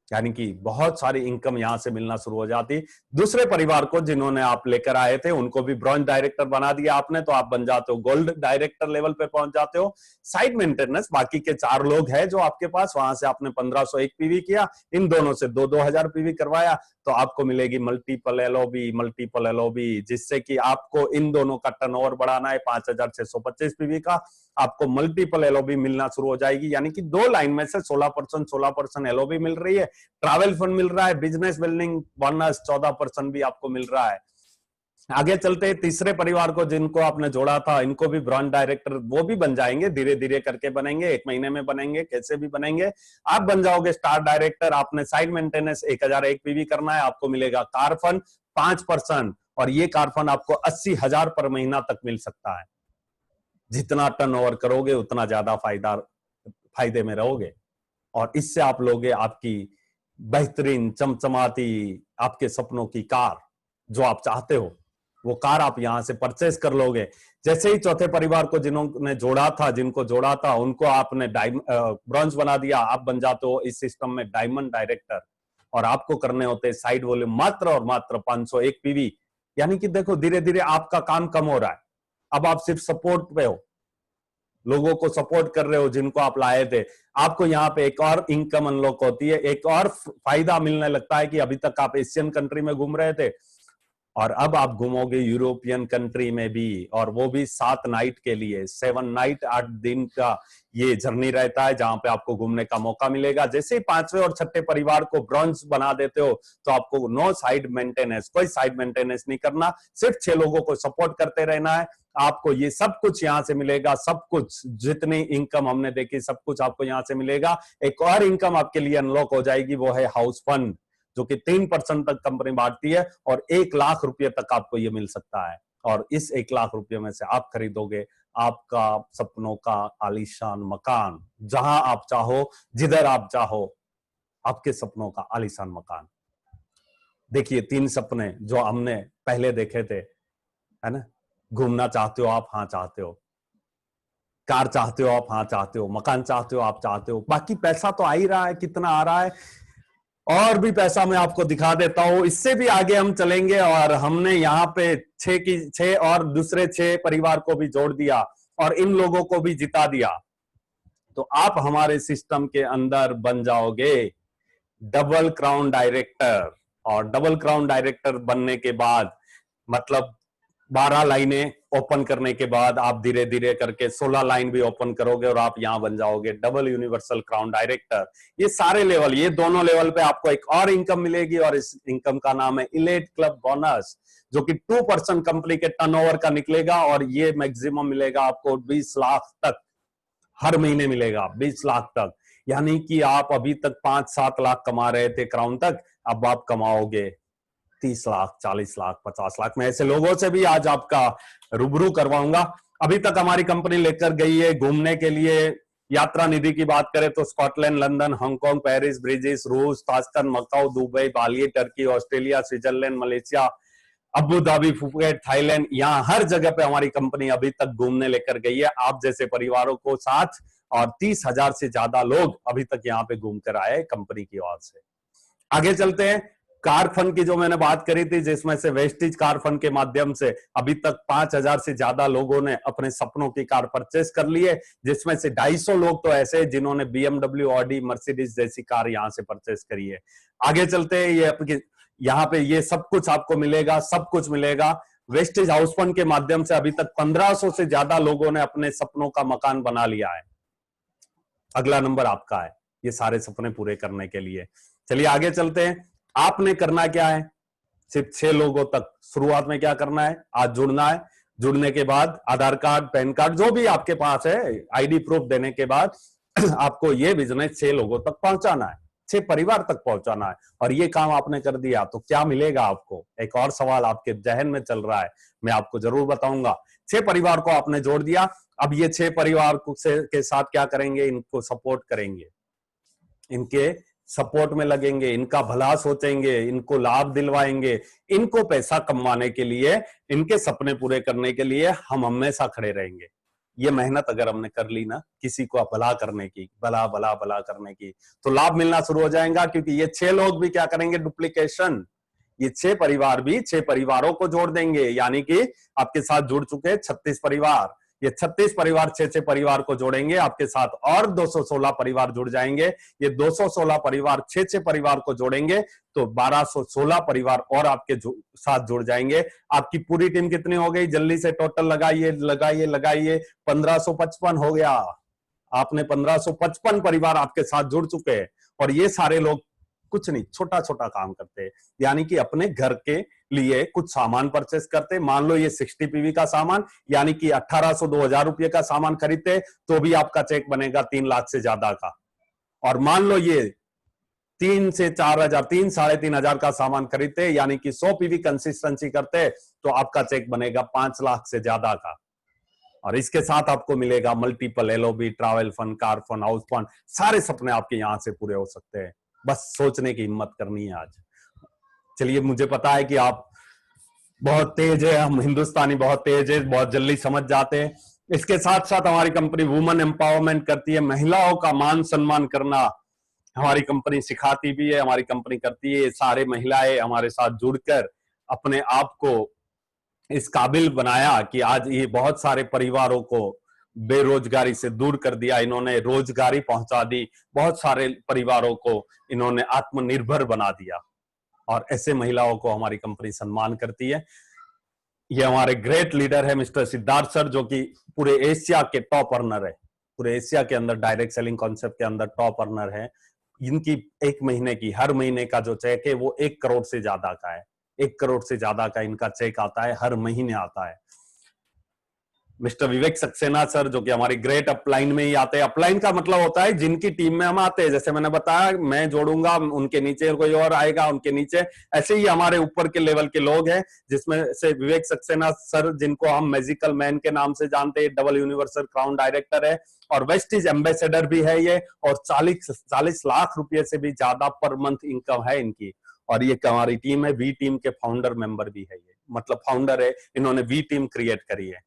यानी कि बहुत सारी इनकम यहां से मिलना शुरू हो जाती। दूसरे परिवार को जिन्होंने आप लेकर आए थे, उनको भी ब्रॉन्ज डायरेक्टर बना दिया आपने, तो आप बन जाते हो गोल्ड डायरेक्टर लेवल पे पहुंच जाते हो। साइड मेंटेनेंस बाकी के 4 लोग हैं जो आपके पास, वहां से आपने 1501 पीवी किया, इन दोनों से 2-2000 पीवी करवाया, तो आपको मिलेगी मल्टीपल एलओबी, जिससे कि आपको इन दोनों का टर्नओवर बढ़ाना है 5625 पीवी का, आपको मल्टीपल एलओबी मिलना शुरू हो जाएगी। यानी कि 2 लाइन में से 16% एलओबी मिल रही है, ट्रैवल फंड मिल रहा है, बिजनेस बिल्डिंग बोनस 14% भी आपको मिल रहा है। आगे चलते हैं, तीसरे परिवार को जिनको आपने जोड़ा था, इनको भी ब्रॉन्ज डायरेक्टर वो भी बन जाएंगे, धीरे धीरे करके बनेंगे, 1 महीने में बनेंगे, कैसे भी बनेंगे। आप बन जाओगे स्टार डायरेक्टर। आपने साइड मेंटेनेंस 1001 पीवी करना है, आपको मिलेगा कार फंड 5%, और ये कार फंड आपको 80,000 पर महीना तक मिल सकता है। जितना टर्नओवर करोगे उतना ज्यादा फायदे में रहोगे, और इससे आप लोगे आपकी बेहतरीन चमचमाती आपके सपनों की कार, जो आप चाहते हो वो कार आप यहां से परचेस कर लोगे। जैसे ही चौथे परिवार को जिन्होंने जोड़ा था, जिनको जोड़ा था, उनको आपने ब्रॉन्ज बना दिया, आप बन जाते हो इस सिस्टम में डायमंड डायरेक्टर, और आपको करने होते साइड वॉल्यूम मात्र और मात्र 501 पीवी। यानी कि देखो, धीरे धीरे आपका काम कम हो रहा है, अब आप सिर्फ सपोर्ट पे हो, लोगों को सपोर्ट कर रहे हो जिनको आप लाए थे। आपको यहाँ पे एक और इनकम अनलॉक होती है, एक और फायदा मिलने लगता है कि अभी तक आप एशियन कंट्री में घूम रहे थे, और अब आप घूमोगे यूरोपियन कंट्री में भी, और वो भी 7 नाइट के लिए, 7 नाइट 8 दिन का ये जर्नी रहता है, जहां पे आपको घूमने का मौका मिलेगा। जैसे ही 5वें और 6ठे परिवार को ब्रॉन्ज बना देते हो, तो आपको नो साइड मेंटेनेंस, कोई साइड मेंटेनेंस नहीं करना, सिर्फ 6 लोगों को सपोर्ट करते रहना है। आपको ये सब कुछ यहां से मिलेगा, सब कुछ, जितनी इनकम हमने देखी सब कुछ आपको यहां से मिलेगा। एक और इनकम आपके लिए अनलॉक हो जाएगी, वो है हाउस फंड, जो कि 3% तक कंपनी बांटती है, और 1 लाख रुपए तक आपको ये मिल सकता है। और इस 1 लाख रुपए में से आप खरीदोगे आपका सपनों का आलीशान मकान, जहां आप चाहो, जिधर आप चाहो, आपके सपनों का आलीशान मकान। देखिए 3 सपने जो हमने पहले देखे थे, है ना? घूमना चाहते हो आप, हाँ चाहते हो। कार चाहते हो आप, हाँ चाहते हो। मकान चाहते हो आप, चाहते हो। बाकी पैसा तो आ ही रहा है, कितना आ रहा है, और भी पैसा मैं आपको दिखा देता हूं। इससे भी आगे हम चलेंगे और हमने यहाँ पे 6 और दूसरे 6 परिवार को भी जोड़ दिया और इन लोगों को भी जिता दिया, तो आप हमारे सिस्टम के अंदर बन जाओगे डबल क्राउन डायरेक्टर। और डबल क्राउन डायरेक्टर बनने के बाद मतलब 12 लाइनें ओपन करने के बाद आप धीरे धीरे करके 16 लाइन भी ओपन करोगे और आप यहां बन जाओगे डबल यूनिवर्सल क्राउन डायरेक्टर। ये सारे लेवल, ये दोनों लेवल पे आपको एक और इनकम मिलेगी और इस इनकम का नाम है इलेट क्लब बोनस, जो कि 2% कंपनी के टर्नओवर का निकलेगा और ये मैक्सिमम मिलेगा आपको 20 लाख तक, हर महीने मिलेगा 20 लाख तक। यानी कि आप अभी तक 5-7 लाख कमा रहे थे क्राउन तक, अब आप कमाओगे 30 लाख, 40 लाख, 50 लाख। मैं ऐसे लोगों से भी आज आपका रूबरू करवाऊंगा। अभी तक हमारी कंपनी लेकर गई है घूमने के लिए। यात्रा निधि की बात करें तो Scotland, London, Hong Kong, Paris, Bruges, रूस, Tashkent, Macau, Dubai, Bali, Turkey, Australia, Switzerland, Malaysia, Abu Dhabi, Phuket, Thailand, यहाँ हर जगह पे हमारी कंपनी अभी तक घूमने लेकर गई है आप जैसे परिवारों को साथ। और 30,000 से ज्यादा लोग अभी तक यहाँ पे घूम कर आए कंपनी की ओर से। आगे चलते हैं। कार फंड की जो मैंने बात करी थी, जिसमें से वेस्टिज कार फंड के माध्यम से अभी तक 5,000 से ज्यादा लोगों ने अपने सपनों की कार परचेस कर ली है, जिसमें से 250 लोग तो ऐसे जिन्होंने BMW, ऑडी, मर्सिडीज जैसी कार यहां से परचेस करी है। आगे चलते हैं। ये आपकी यहाँ पे ये सब कुछ आपको मिलेगा, सब कुछ मिलेगा। वेस्टेज हाउस फंड के माध्यम से अभी तक 1500 से ज्यादा लोगों ने अपने सपनों का मकान बना लिया है। अगला नंबर आपका है ये सारे सपने पूरे करने के लिए। चलिए आगे चलते हैं। आपने करना क्या है, सिर्फ 6 लोगों तक शुरुआत में क्या करना है, आज जुड़ना है। जुड़ने के बाद आधार कार्ड, पैन कार्ड, जो भी आपके पास है, आईडी प्रूफ देने के बाद आपको ये बिजनेस 6 लोगों तक पहुंचाना है, 6 परिवार तक पहुंचाना है। और ये काम आपने कर दिया तो क्या मिलेगा आपको, एक और सवाल आपके जहन में चल रहा है, मैं आपको जरूर बताऊंगा। 6 परिवार को आपने जोड़ दिया, अब ये 6 परिवार के साथ क्या करेंगे, इनको सपोर्ट करेंगे, इनके सपोर्ट में लगेंगे, इनका भला सोचेंगे, इनको लाभ दिलवाएंगे। इनको पैसा कमाने के लिए, इनके सपने पूरे करने के लिए हम हमेशा खड़े रहेंगे। ये मेहनत अगर हमने कर ली ना, किसी को भला करने की, भला भला भला करने की, तो लाभ मिलना शुरू हो जाएगा। क्योंकि ये 6 लोग भी क्या करेंगे, डुप्लीकेशन। ये 6 परिवार भी 6 परिवारों को जोड़ देंगे, यानी कि आपके साथ जुड़ चुके 36 परिवार। ये 36 परिवार 6-6 परिवार को जोड़ेंगे आपके साथ, और 216 परिवार जुड़ जाएंगे। ये 216 परिवार 6-6 परिवार को जोड़ेंगे तो 1216 परिवार और आपके साथ जुड़ जाएंगे। आपकी पूरी टीम कितनी हो गई, जल्दी से टोटल लगाइए लगाइए लगाइए, 1555 हो गया। आपने 1555 परिवार आपके साथ जुड़ चुके हैं। और ये सारे लोग कुछ नहीं, छोटा छोटा काम करते हैं, यानी कि अपने घर के लिए कुछ सामान परचेस करते। मान लो ये 60 पीवी का सामान, यानी कि 1800-2000 रुपए का सामान खरीदते तो भी आपका चेक बनेगा 3 लाख से ज्यादा का। और मान लो ये 3 से 4,000, 3-3,500 का सामान खरीदते, यानी कि 100 पीवी कंसिस्टेंसी करते तो आपका चेक बनेगा 5 लाख से ज्यादा का। और इसके साथ आपको मिलेगा multiple LOB, travel fund, car fund, house fund, सारे सपने आपके यहां से पूरे हो सकते हैं। बस सोचने की हिम्मत करनी है आज। चलिए, मुझे पता है कि आप बहुत तेज है, हम हिंदुस्तानी बहुत तेज है, बहुत जल्दी समझ जाते हैं। इसके साथ साथ हमारी कंपनी वुमेन एम्पावरमेंट करती है, महिलाओं का मान सम्मान करना हमारी कंपनी सिखाती भी है, हमारी कंपनी करती है। सारे महिलाएं हमारे साथ जुड़कर अपने आप को इस काबिल बनाया कि आज ये बहुत सारे परिवारों को बेरोजगारी से दूर कर दिया, इन्होंने रोजगारी पहुंचा दी, बहुत सारे परिवारों को इन्होंने आत्मनिर्भर बना दिया। और ऐसे महिलाओं को हमारी कंपनी सम्मान करती है। ये हमारे ग्रेट लीडर है मिस्टर सिद्धार्थ सर, जो कि पूरे एशिया के टॉप अर्नर है, पूरे एशिया के अंदर डायरेक्ट सेलिंग कॉन्सेप्ट के अंदर टॉप अर्नर है। इनकी एक महीने की, हर महीने का जो चेक है वो 1 करोड़ से ज्यादा का है। 1 करोड़ से ज्यादा का इनका चेक आता है, हर महीने आता है। मिस्टर विवेक सक्सेना सर, जो कि हमारी ग्रेट अपलाइन में ही आते हैं। अपलाइन का मतलब होता है जिनकी टीम में हम आते हैं, जैसे मैंने बताया मैं जोड़ूंगा, उनके नीचे कोई और आएगा, उनके नीचे, ऐसे ही हमारे ऊपर के लेवल के लोग हैं, जिसमें से विवेक सक्सेना सर, जिनको हम मैजिकल मैन के नाम से जानते हैं, डबल यूनिवर्सल क्राउन डायरेक्टर है और वेस्ट इंडीज एम्बेसडर भी है ये, और 40 लाख रुपए से भी ज्यादा पर मंथ इनकम है इनकी। और ये हमारी टीम है, वी टीम के फाउंडर मेंबर भी है ये, मतलब फाउंडर है, इन्होंने वी टीम क्रिएट करी है।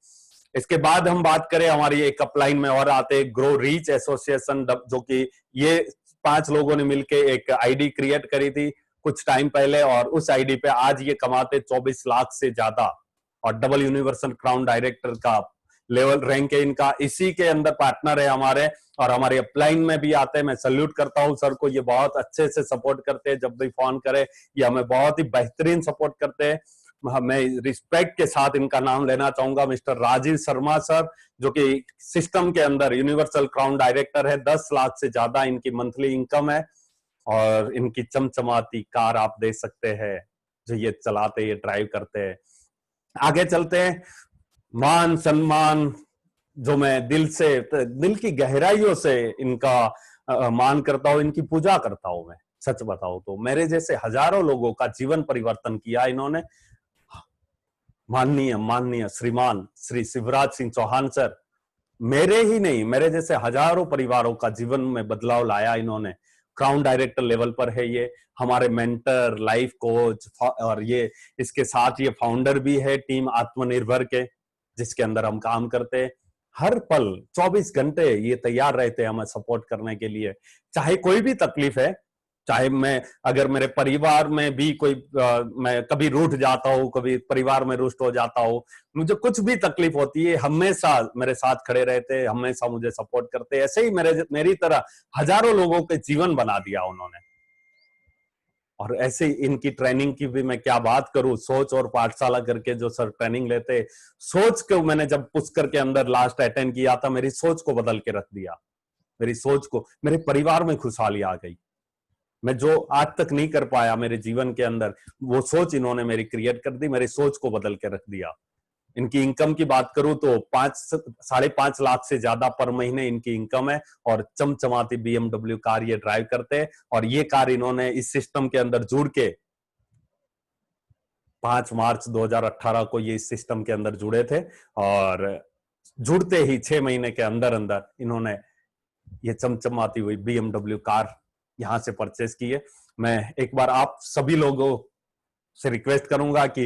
इसके बाद हम बात करें, हमारी एक अपलाइन में और आते हैं ग्रो रीच एसोसिएशन, जो कि ये 5 लोगों ने मिलकर एक आईडी क्रिएट करी थी कुछ टाइम पहले, और उस आईडी पे आज ये कमाते 24 लाख से ज्यादा, और डबल यूनिवर्सल क्राउन डायरेक्टर का लेवल रैंक है इनका। इसी के अंदर पार्टनर है हमारे, और हमारे अपलाइन में भी आते हैं। मैं सल्यूट करता हूं सर को, ये बहुत अच्छे से सपोर्ट करते हैं, जब भी फोन करे ये हमें बहुत ही बेहतरीन सपोर्ट करते हैं। मैं रिस्पेक्ट के साथ इनका नाम लेना चाहूंगा, मिस्टर राजीव शर्मा सर, जो कि सिस्टम के अंदर यूनिवर्सल क्राउन डायरेक्टर है। 10 लाख से ज्यादा इनकी मंथली इनकम है, और इनकी चमचमाती कार आप देख सकते हैं जो ये चलाते, ये ड्राइव करते हैं। आगे चलते हैं। मान सम्मान जो मैं दिल की गहराइयों से इनका मान करता हूं, इनकी पूजा करता हूं। मैं सच बताऊं तो मेरे जैसे हजारों लोगों का जीवन परिवर्तन किया इन्होंने। माननीय श्रीमान श्री शिवराज सिंह चौहान सर, मेरे ही नहीं, मेरे जैसे हजारों परिवारों का जीवन में बदलाव लाया इन्होंने। क्राउन डायरेक्टर लेवल पर है ये, हमारे मेंटर, लाइफ कोच, और ये इसके साथ ये फाउंडर भी है टीम आत्मनिर्भर के, जिसके अंदर हम काम करते हैं। हर पल 24 घंटे ये तैयार रहते हैं हमें सपोर्ट करने के लिए, चाहे कोई भी तकलीफ है, चाहे मैं, अगर मेरे परिवार में भी कोई मैं कभी रूठ जाता हूँ, कभी परिवार में रुष्ट हो जाता हूँ, मुझे कुछ भी तकलीफ होती है, हमेशा मेरे साथ खड़े रहते हैं, हमेशा मुझे सपोर्ट करते हैं। ऐसे ही मेरी तरह हजारों लोगों के जीवन बना दिया उन्होंने। और ऐसे इनकी ट्रेनिंग की भी मैं क्या बात करूं, सोच और पाठशाला करके जो सर ट्रेनिंग लेते, सोच को मैंने जब पुष्कर के अंदर लास्ट अटेंड किया था, मेरी सोच को बदल के रख दिया। मेरी सोच को, मेरे परिवार में खुशहाली आ गई। मैं जो आज तक नहीं कर पाया मेरे जीवन के अंदर, वो सोच इन्होंने मेरी क्रिएट कर दी, मेरी सोच को बदल के रख दिया। इनकी इनकम की बात करूं तो 5.5 लाख से ज्यादा पर महीने इनकी इनकम है, और चमचमाती BMW कार ये ड्राइव करते हैं। और ये कार इन्होंने इस सिस्टम के अंदर जुड़ के 5 मार्च 2018 को ये इस सिस्टम के अंदर जुड़े थे, और जुड़ते ही 6 महीने के अंदर अंदर इन्होंने ये चमचमाती हुई BMW कार यहां से परचेस की है। मैं एक बार आप सभी लोगों से रिक्वेस्ट करूंगा कि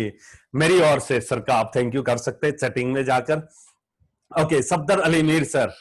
मेरी ओर से सर का आप थैंक यू कर सकते हैं चैटिंग में जाकर। ओके, सफदर अली मीर सर,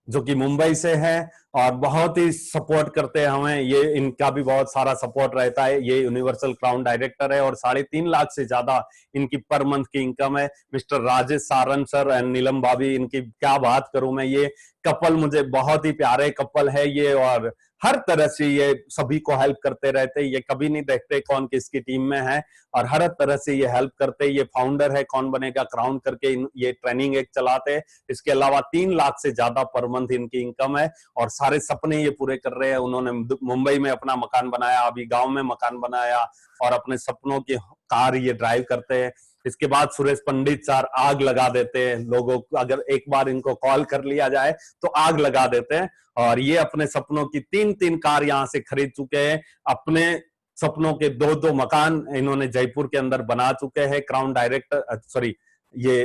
जो कि मुंबई से हैं और बहुत ही सपोर्ट करते हैं हमें, ये इनका भी बहुत सारा सपोर्ट रहता है। ये यूनिवर्सल क्राउन डायरेक्टर है और 3.5 लाख से ज्यादा इनकी पर मंथ की इनकम है। Mister Rajesh Saran sir and Neelam भाभी, इनकी क्या बात करूं मैं, ये कपल मुझे बहुत ही प्यारे कपल है ये, और हर तरह से ये सभी को हेल्प करते रहते, ये कभी नहीं देखते कौन किसकी टीम में है, और हर तरह से ये हेल्प करते। ये फाउंडर है कौन बनेगा क्राउन करके, ये ट्रेनिंग एक चलाते हैं। इसके अलावा 3 लाख से ज्यादा पर मंथ इनकी इनकम है, और सारे सपने ये पूरे कर रहे हैं। उन्होंने मुंबई में अपना मकान बनाया, अभी गांव में मकान बनाया, और अपने सपनों की कार ये ड्राइव करते हैं। इसके बाद सुरेश पंडित सर आग लगा देते हैं लोगों को, अगर एक बार इनको कॉल कर लिया जाए तो आग लगा देते हैं, और ये अपने सपनों की 3 कार यहां से खरीद चुके हैं। अपने सपनों के 2 मकान इन्होंने जयपुर के अंदर बना चुके हैं। क्राउन डायरेक्टर, सॉरी, ये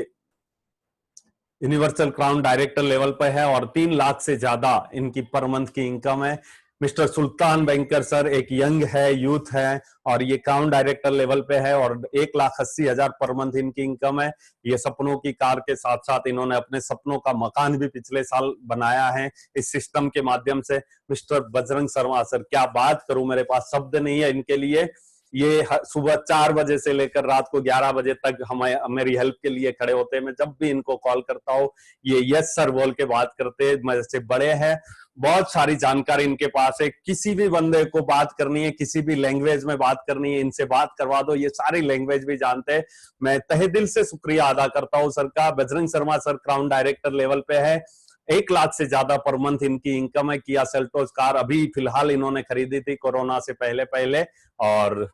यूनिवर्सल क्राउन डायरेक्टर लेवल पर है, और 3 लाख से ज्यादा इनकी पर मंथ की इनकम है। मिस्टर सुल्तान बैंकर सर एक यंग है, यूथ है, और ये क्राउन डायरेक्टर लेवल पे है, और 1,80,000 पर मंथ इनकी इनकम है। ये सपनों की कार के साथ साथ इन्होंने अपने सपनों का मकान भी पिछले साल बनाया है इस सिस्टम के माध्यम से। मिस्टर बजरंग शर्मा सर, क्या बात करूं, मेरे पास शब्द नहीं है इनके लिए। ये सुबह 4 बजे से लेकर रात को 11 बजे तक हमें मेरी हेल्प के लिए खड़े होते हैं। मैं जब भी इनको कॉल करता हूँ ये यस सर बोल के बात करते हैं। मेरे से बड़े हैं, बहुत सारी जानकारी इनके पास है। किसी भी बंदे को बात करनी है, किसी भी लैंग्वेज में बात करनी है, इनसे बात करवा दो, ये सारी लैंग्वेज भी जानते हैं। मैं तहे दिल से शुक्रिया अदा करता हूँ सर का। Bajrang Sharma sir crown director level पे है, 1 लाख से ज्यादा पर मंथ इनकी इनकम है। किया सेल्टोस कार अभी फिलहाल इन्होंने खरीदी थी कोरोना से पहले, और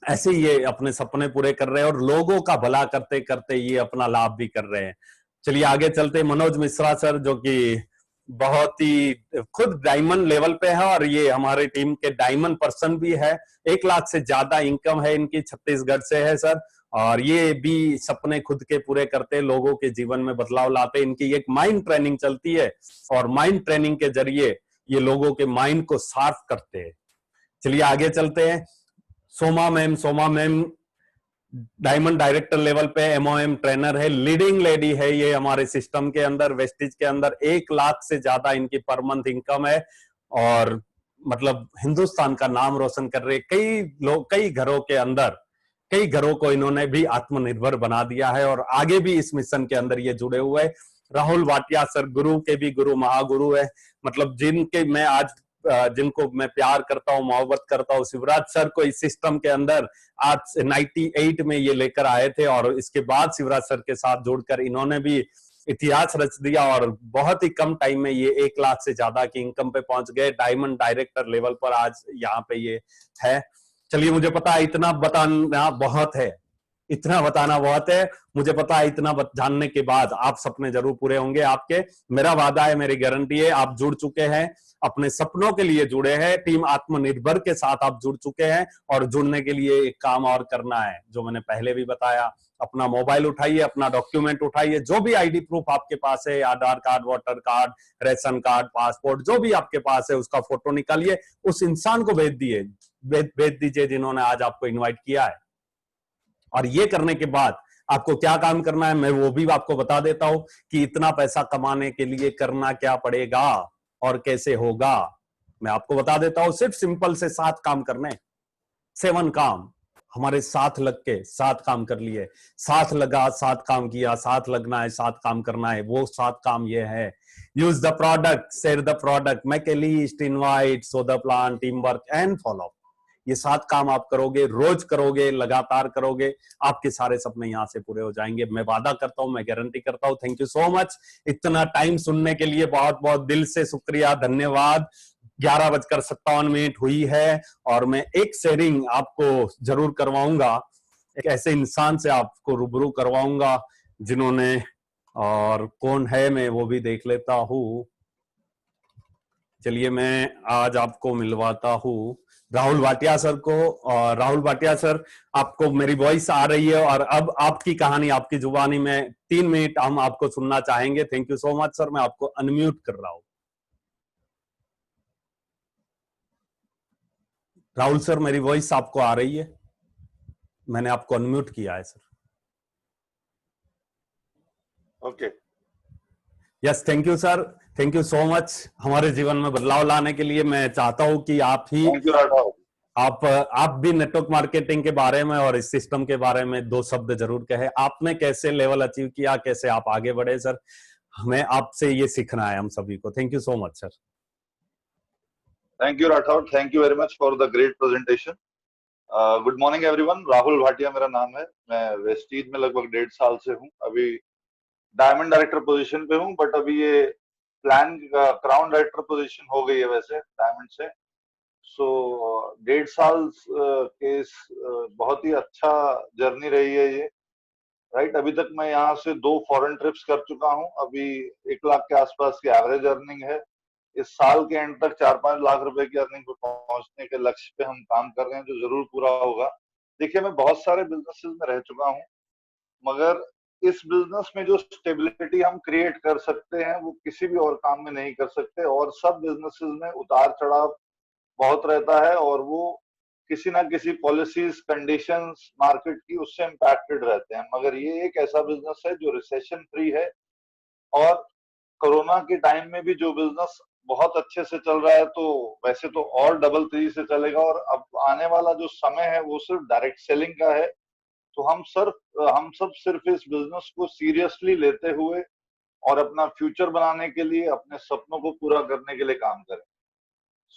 ऐसे ये अपने सपने पूरे कर रहे हैं, और लोगों का भला करते करते ये अपना लाभ भी कर रहे हैं। चलिए आगे चलते। मनोज मिश्रा सर, जो कि बहुत ही खुद डायमंड लेवल पे है और ये हमारे टीम के डायमंड पर्सन भी है। 1 लाख से ज्यादा इनकम है इनकी, छत्तीसगढ़ से है सर। और ये भी सपने खुद के पूरे करते, लोगों के जीवन में बदलाव लाते। इनकी एक माइंड ट्रेनिंग चलती है और माइंड ट्रेनिंग के जरिए ये लोगों के माइंड को शार्प करते हैं। चलिए आगे चलते हैं। Soma ma'am diamond director level पे एमओएम ट्रेनर है, लीडिंग लेडी है ये हमारे सिस्टम के अंदर, वेस्टिज के अंदर। 1 लाख से ज्यादा इनकी पर मंथ इनकम है और मतलब हिंदुस्तान का नाम रोशन कर रहे। कई लोग, कई घरों के अंदर, कई घरों को इन्होंने भी आत्मनिर्भर बना दिया है और आगे भी इस मिशन के अंदर ये जुड़े हुए हैं। राहुल भाटिया सर, गुरु के भी गुरु, महागुरु है। मतलब जिनके मैं आज जिनको मैं प्यार करता हूँ, मोहब्बत करता हूँ, शिवराज सर को इस सिस्टम के अंदर आज 98 में ये लेकर आए थे और इसके बाद शिवराज सर के साथ जोड़कर इन्होंने भी इतिहास रच दिया और बहुत ही कम टाइम में ये 1 लाख से ज्यादा की इनकम पे पहुंच गए। डायमंड डायरेक्टर लेवल पर आज यहाँ पे ये है। चलिए, मुझे पता है इतना बताना बहुत है, इतना बताना बहुत है। मुझे पता है इतना जानने के बाद आप सपने जरूर पूरे होंगे आपके। मेरा वादा है, मेरी गारंटी है। आप जुड़ चुके हैं, अपने सपनों के लिए जुड़े हैं, टीम आत्मनिर्भर के साथ आप जुड़ चुके हैं और जुड़ने के लिए एक काम और करना है जो मैंने पहले भी बताया। अपना मोबाइल उठाइए, अपना डॉक्यूमेंट उठाइए, जो भी आईडी प्रूफ आपके पास है, Aadhaar card, voter card, ration card, passport, जो भी आपके पास है उसका फोटो निकालिए, उस इंसान को भेज दीजिए जिन्होंने आज आपको इन्वाइट किया है। और ये करने के बाद आपको क्या काम करना है मैं वो भी आपको बता देता हूं कि इतना पैसा कमाने के लिए करना क्या पड़ेगा और कैसे होगा। मैं आपको बता देता हूं, सिर्फ सिंपल से 7 काम करने, 7 काम। हमारे साथ लग के 7 काम कर लिए, साथ लगा, 7 काम किया, साथ लगना है, 7 काम करना है। वो 7 काम ये है: use the product, share the product, make a list, invite, so the plan, team work and follow. ये 7 काम आप करोगे, रोज करोगे, लगातार करोगे, आपके सारे सपने यहां से पूरे हो जाएंगे। मैं वादा करता हूं, मैं गारंटी करता हूं। थैंक यू सो मच इतना टाइम सुनने के लिए, बहुत बहुत दिल से शुक्रिया, धन्यवाद। 11:57 हुई है और मैं एक शेयरिंग आपको जरूर करवाऊंगा, एक ऐसे इंसान से आपको रूबरू करवाऊंगा जिन्होंने, और कौन है मैं वो भी देख लेता हूं। चलिए मैं आज आपको मिलवाता हूं राहुल भाटिया सर को। और राहुल भाटिया सर, आपको मेरी वॉइस आ रही है और अब आपकी कहानी आपकी जुबानी में 3 मिनट हम आपको सुनना चाहेंगे। Thank you so much sir. मैं आपको अनम्यूट कर रहा हूं। राहुल सर, मेरी वॉइस आपको आ रही है? मैंने आपको अनम्यूट किया है sir. Okay, yes, thank you sir, thank you so much. हमारे जीवन में बदलाव लाने के लिए मैं चाहता हूं कि आप ही, आप भी नेटवर्क मार्केटिंग के बारे में और इस सिस्टम के बारे में 2 शब्द जरूर कहे। आपने कैसे लेवल अचीव किया, कैसे आप आगे बढ़े सर? हमें आपसे ये सीखना है हम सभी को। Thank you so much sir. Thank you Rathore, thank you very much for the great presentation. Good morning everyone. Rahul Bhatia मेरा नाम है। मैं वेस्टीज में लगभग 1.5 साल से हूँ। अभी डायमंड डायरेक्टर पोजीशन पे हूँ, बट अभी ये प्लान क्राउन डायरेक्टर पोजीशन हो गई है वैसे डायमंड से। सो 1.5 साल के बहुत ही अच्छा जर्नी रही है ये, राइट। अभी तक मैं यहाँ से 2 फॉरेन ट्रिप्स कर चुका हूँ। अभी 1 लाख के आसपास की एवरेज अर्निंग है। इस साल के एंड तक 4-5 लाख रुपए की अर्निंग पर पहुंचने के लक्ष्य पे हम काम कर रहे हैं, जो जरूर पूरा होगा। देखिए, मैं बहुत सारे बिजनेसेस में रह चुका हूँ, मगर इस बिजनेस में जो स्टेबिलिटी हम क्रिएट कर सकते हैं वो किसी भी और काम में नहीं कर सकते। और सब बिजनेसेस में उतार चढ़ाव बहुत रहता है और वो किसी ना किसी पॉलिसीज, कंडीशंस, मार्केट की, उससे इम्पैक्टेड रहते हैं। मगर ये एक ऐसा बिजनेस है जो रिसेशन फ्री है और कोरोना के टाइम में भी जो बिजनेस बहुत अच्छे से चल रहा है, तो वैसे तो और डबल तेजी से चलेगा। और अब आने वाला जो समय है वो सिर्फ डायरेक्ट सेलिंग का है। तो हम सब सिर्फ इस बिजनेस को सीरियसली लेते हुए और अपना फ्यूचर बनाने के लिए, अपने सपनों को पूरा करने के लिए काम करें।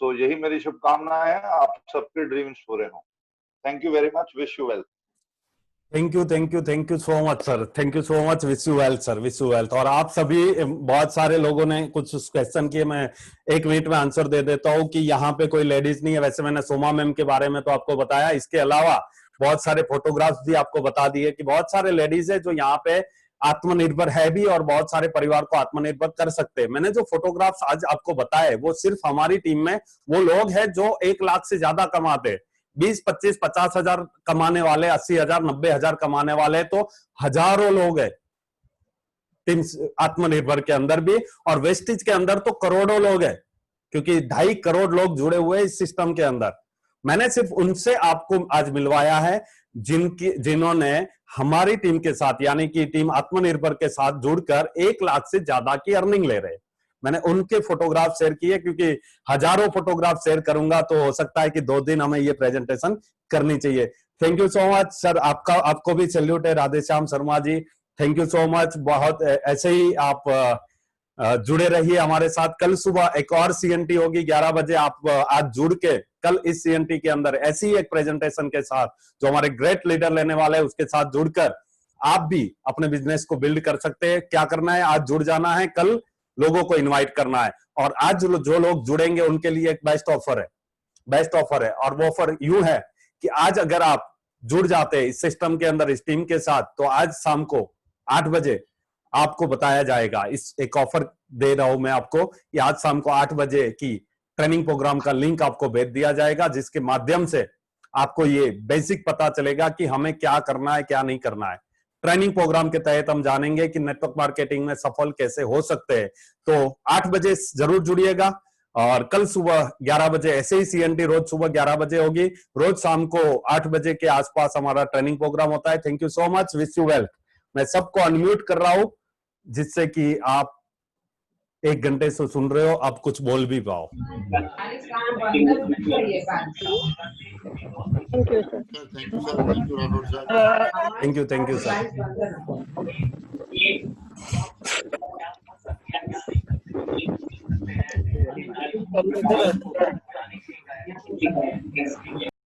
सो यही मेरी शुभकामनाएं हैं, आप सबके ड्रीम्स पूरे हों। Thank you very much, wish you well. Thank you, thank you, thank you so much sir, thank you so much. Wish you wealth sir, wish you wealth. और आप सभी, बहुत सारे लोगों ने कुछ क्वेश्चन किए, मैं 1 मिनट में आंसर दे देता हूं कि यहाँ पे कोई लेडीज नहीं है। वैसे मैंने सोमा मैम के बारे में तो आपको बताया, इसके अलावा बहुत सारे फोटोग्राफ्स भी आपको बता दिए कि बहुत सारे लेडीज है जो यहाँ पे आत्मनिर्भर है भी और बहुत सारे परिवार को आत्मनिर्भर कर सकते हैं। मैंने जो फोटोग्राफ्स आज आपको बताए वो सिर्फ हमारी टीम में वो लोग हैं जो 1 लाख से ज्यादा कमाते, 20, 25, 50 हजार कमाने वाले, 80 हजार, 90 हजार कमाने वाले, तो हजारों लोग हैं टीम आत्मनिर्भर के अंदर भी, और वेस्टिज के अंदर तो करोड़ों लोग हैं, क्योंकि 2.5 करोड़ लोग जुड़े हुए इस सिस्टम के अंदर। मैंने सिर्फ उनसे आपको आज मिलवाया है जिन्होंने हमारी टीम के साथ, यानी कि टीम आत्मनिर्भर के साथ जुड़कर 1 लाख से ज्यादा की अर्निंग ले रहे। मैंने उनके फोटोग्राफ शेयर किए, क्योंकि हजारों फोटोग्राफ शेयर करूंगा तो हो सकता है कि 2 दिन हमें ये प्रेजेंटेशन करनी चाहिए। Thank you so much sir, आपको भी सैल्यूट है। Radheshyam Sharma ji, thank you so much. बहुत ऐसे ही आप जुड़े रहिए हमारे साथ। कल सुबह एक और सीएनटी होगी 11 बजे। आप आज जुड़ के कल इस सीएनटी के अंदर ऐसी ही एक प्रेजेंटेशन के साथ जो हमारे ग्रेट लीडर लेने वाले हैं उसके साथ जुड़कर आप भी अपने बिजनेस को बिल्ड कर सकते हैं। क्या करना है, आज जुड़ जाना है, कल लोगों को इनवाइट करना है, और आज जो लोग जुड़ेंगे उनके लिए एक बेस्ट ऑफर है। और वो ऑफर यूं है कि आज अगर आप जुड़ जाते हैं इस सिस्टम के अंदर, इस टीम के साथ, तो आज शाम को 8 बजे आपको बताया जाएगा। इस एक ऑफर दे रहा हूं मैं आपको कि आज शाम को 8 बजे की ट्रेनिंग प्रोग्राम का लिंक आपको भेज दिया जाएगा, जिसके माध्यम से आपको ये बेसिक पता चलेगा कि हमें क्या करना है, क्या नहीं करना है। ट्रेनिंग प्रोग्राम के तहत हम जानेंगे कि नेटवर्क मार्केटिंग में सफल कैसे हो सकते हैं। तो 8 बजे जरूर जुड़िएगा, और कल सुबह 11 बजे ऐसे ही सीएनटी रोज सुबह 11 बजे होगी। रोज शाम को 8 बजे के आसपास हमारा ट्रेनिंग प्रोग्राम होता है। Thank you so much, wish you well. मैं सबको अनम्यूट कर रहा हूं, जिससे कि आप 1 घंटे से सुन रहे हो, आप कुछ बोल भी पाओ। Thank you sir.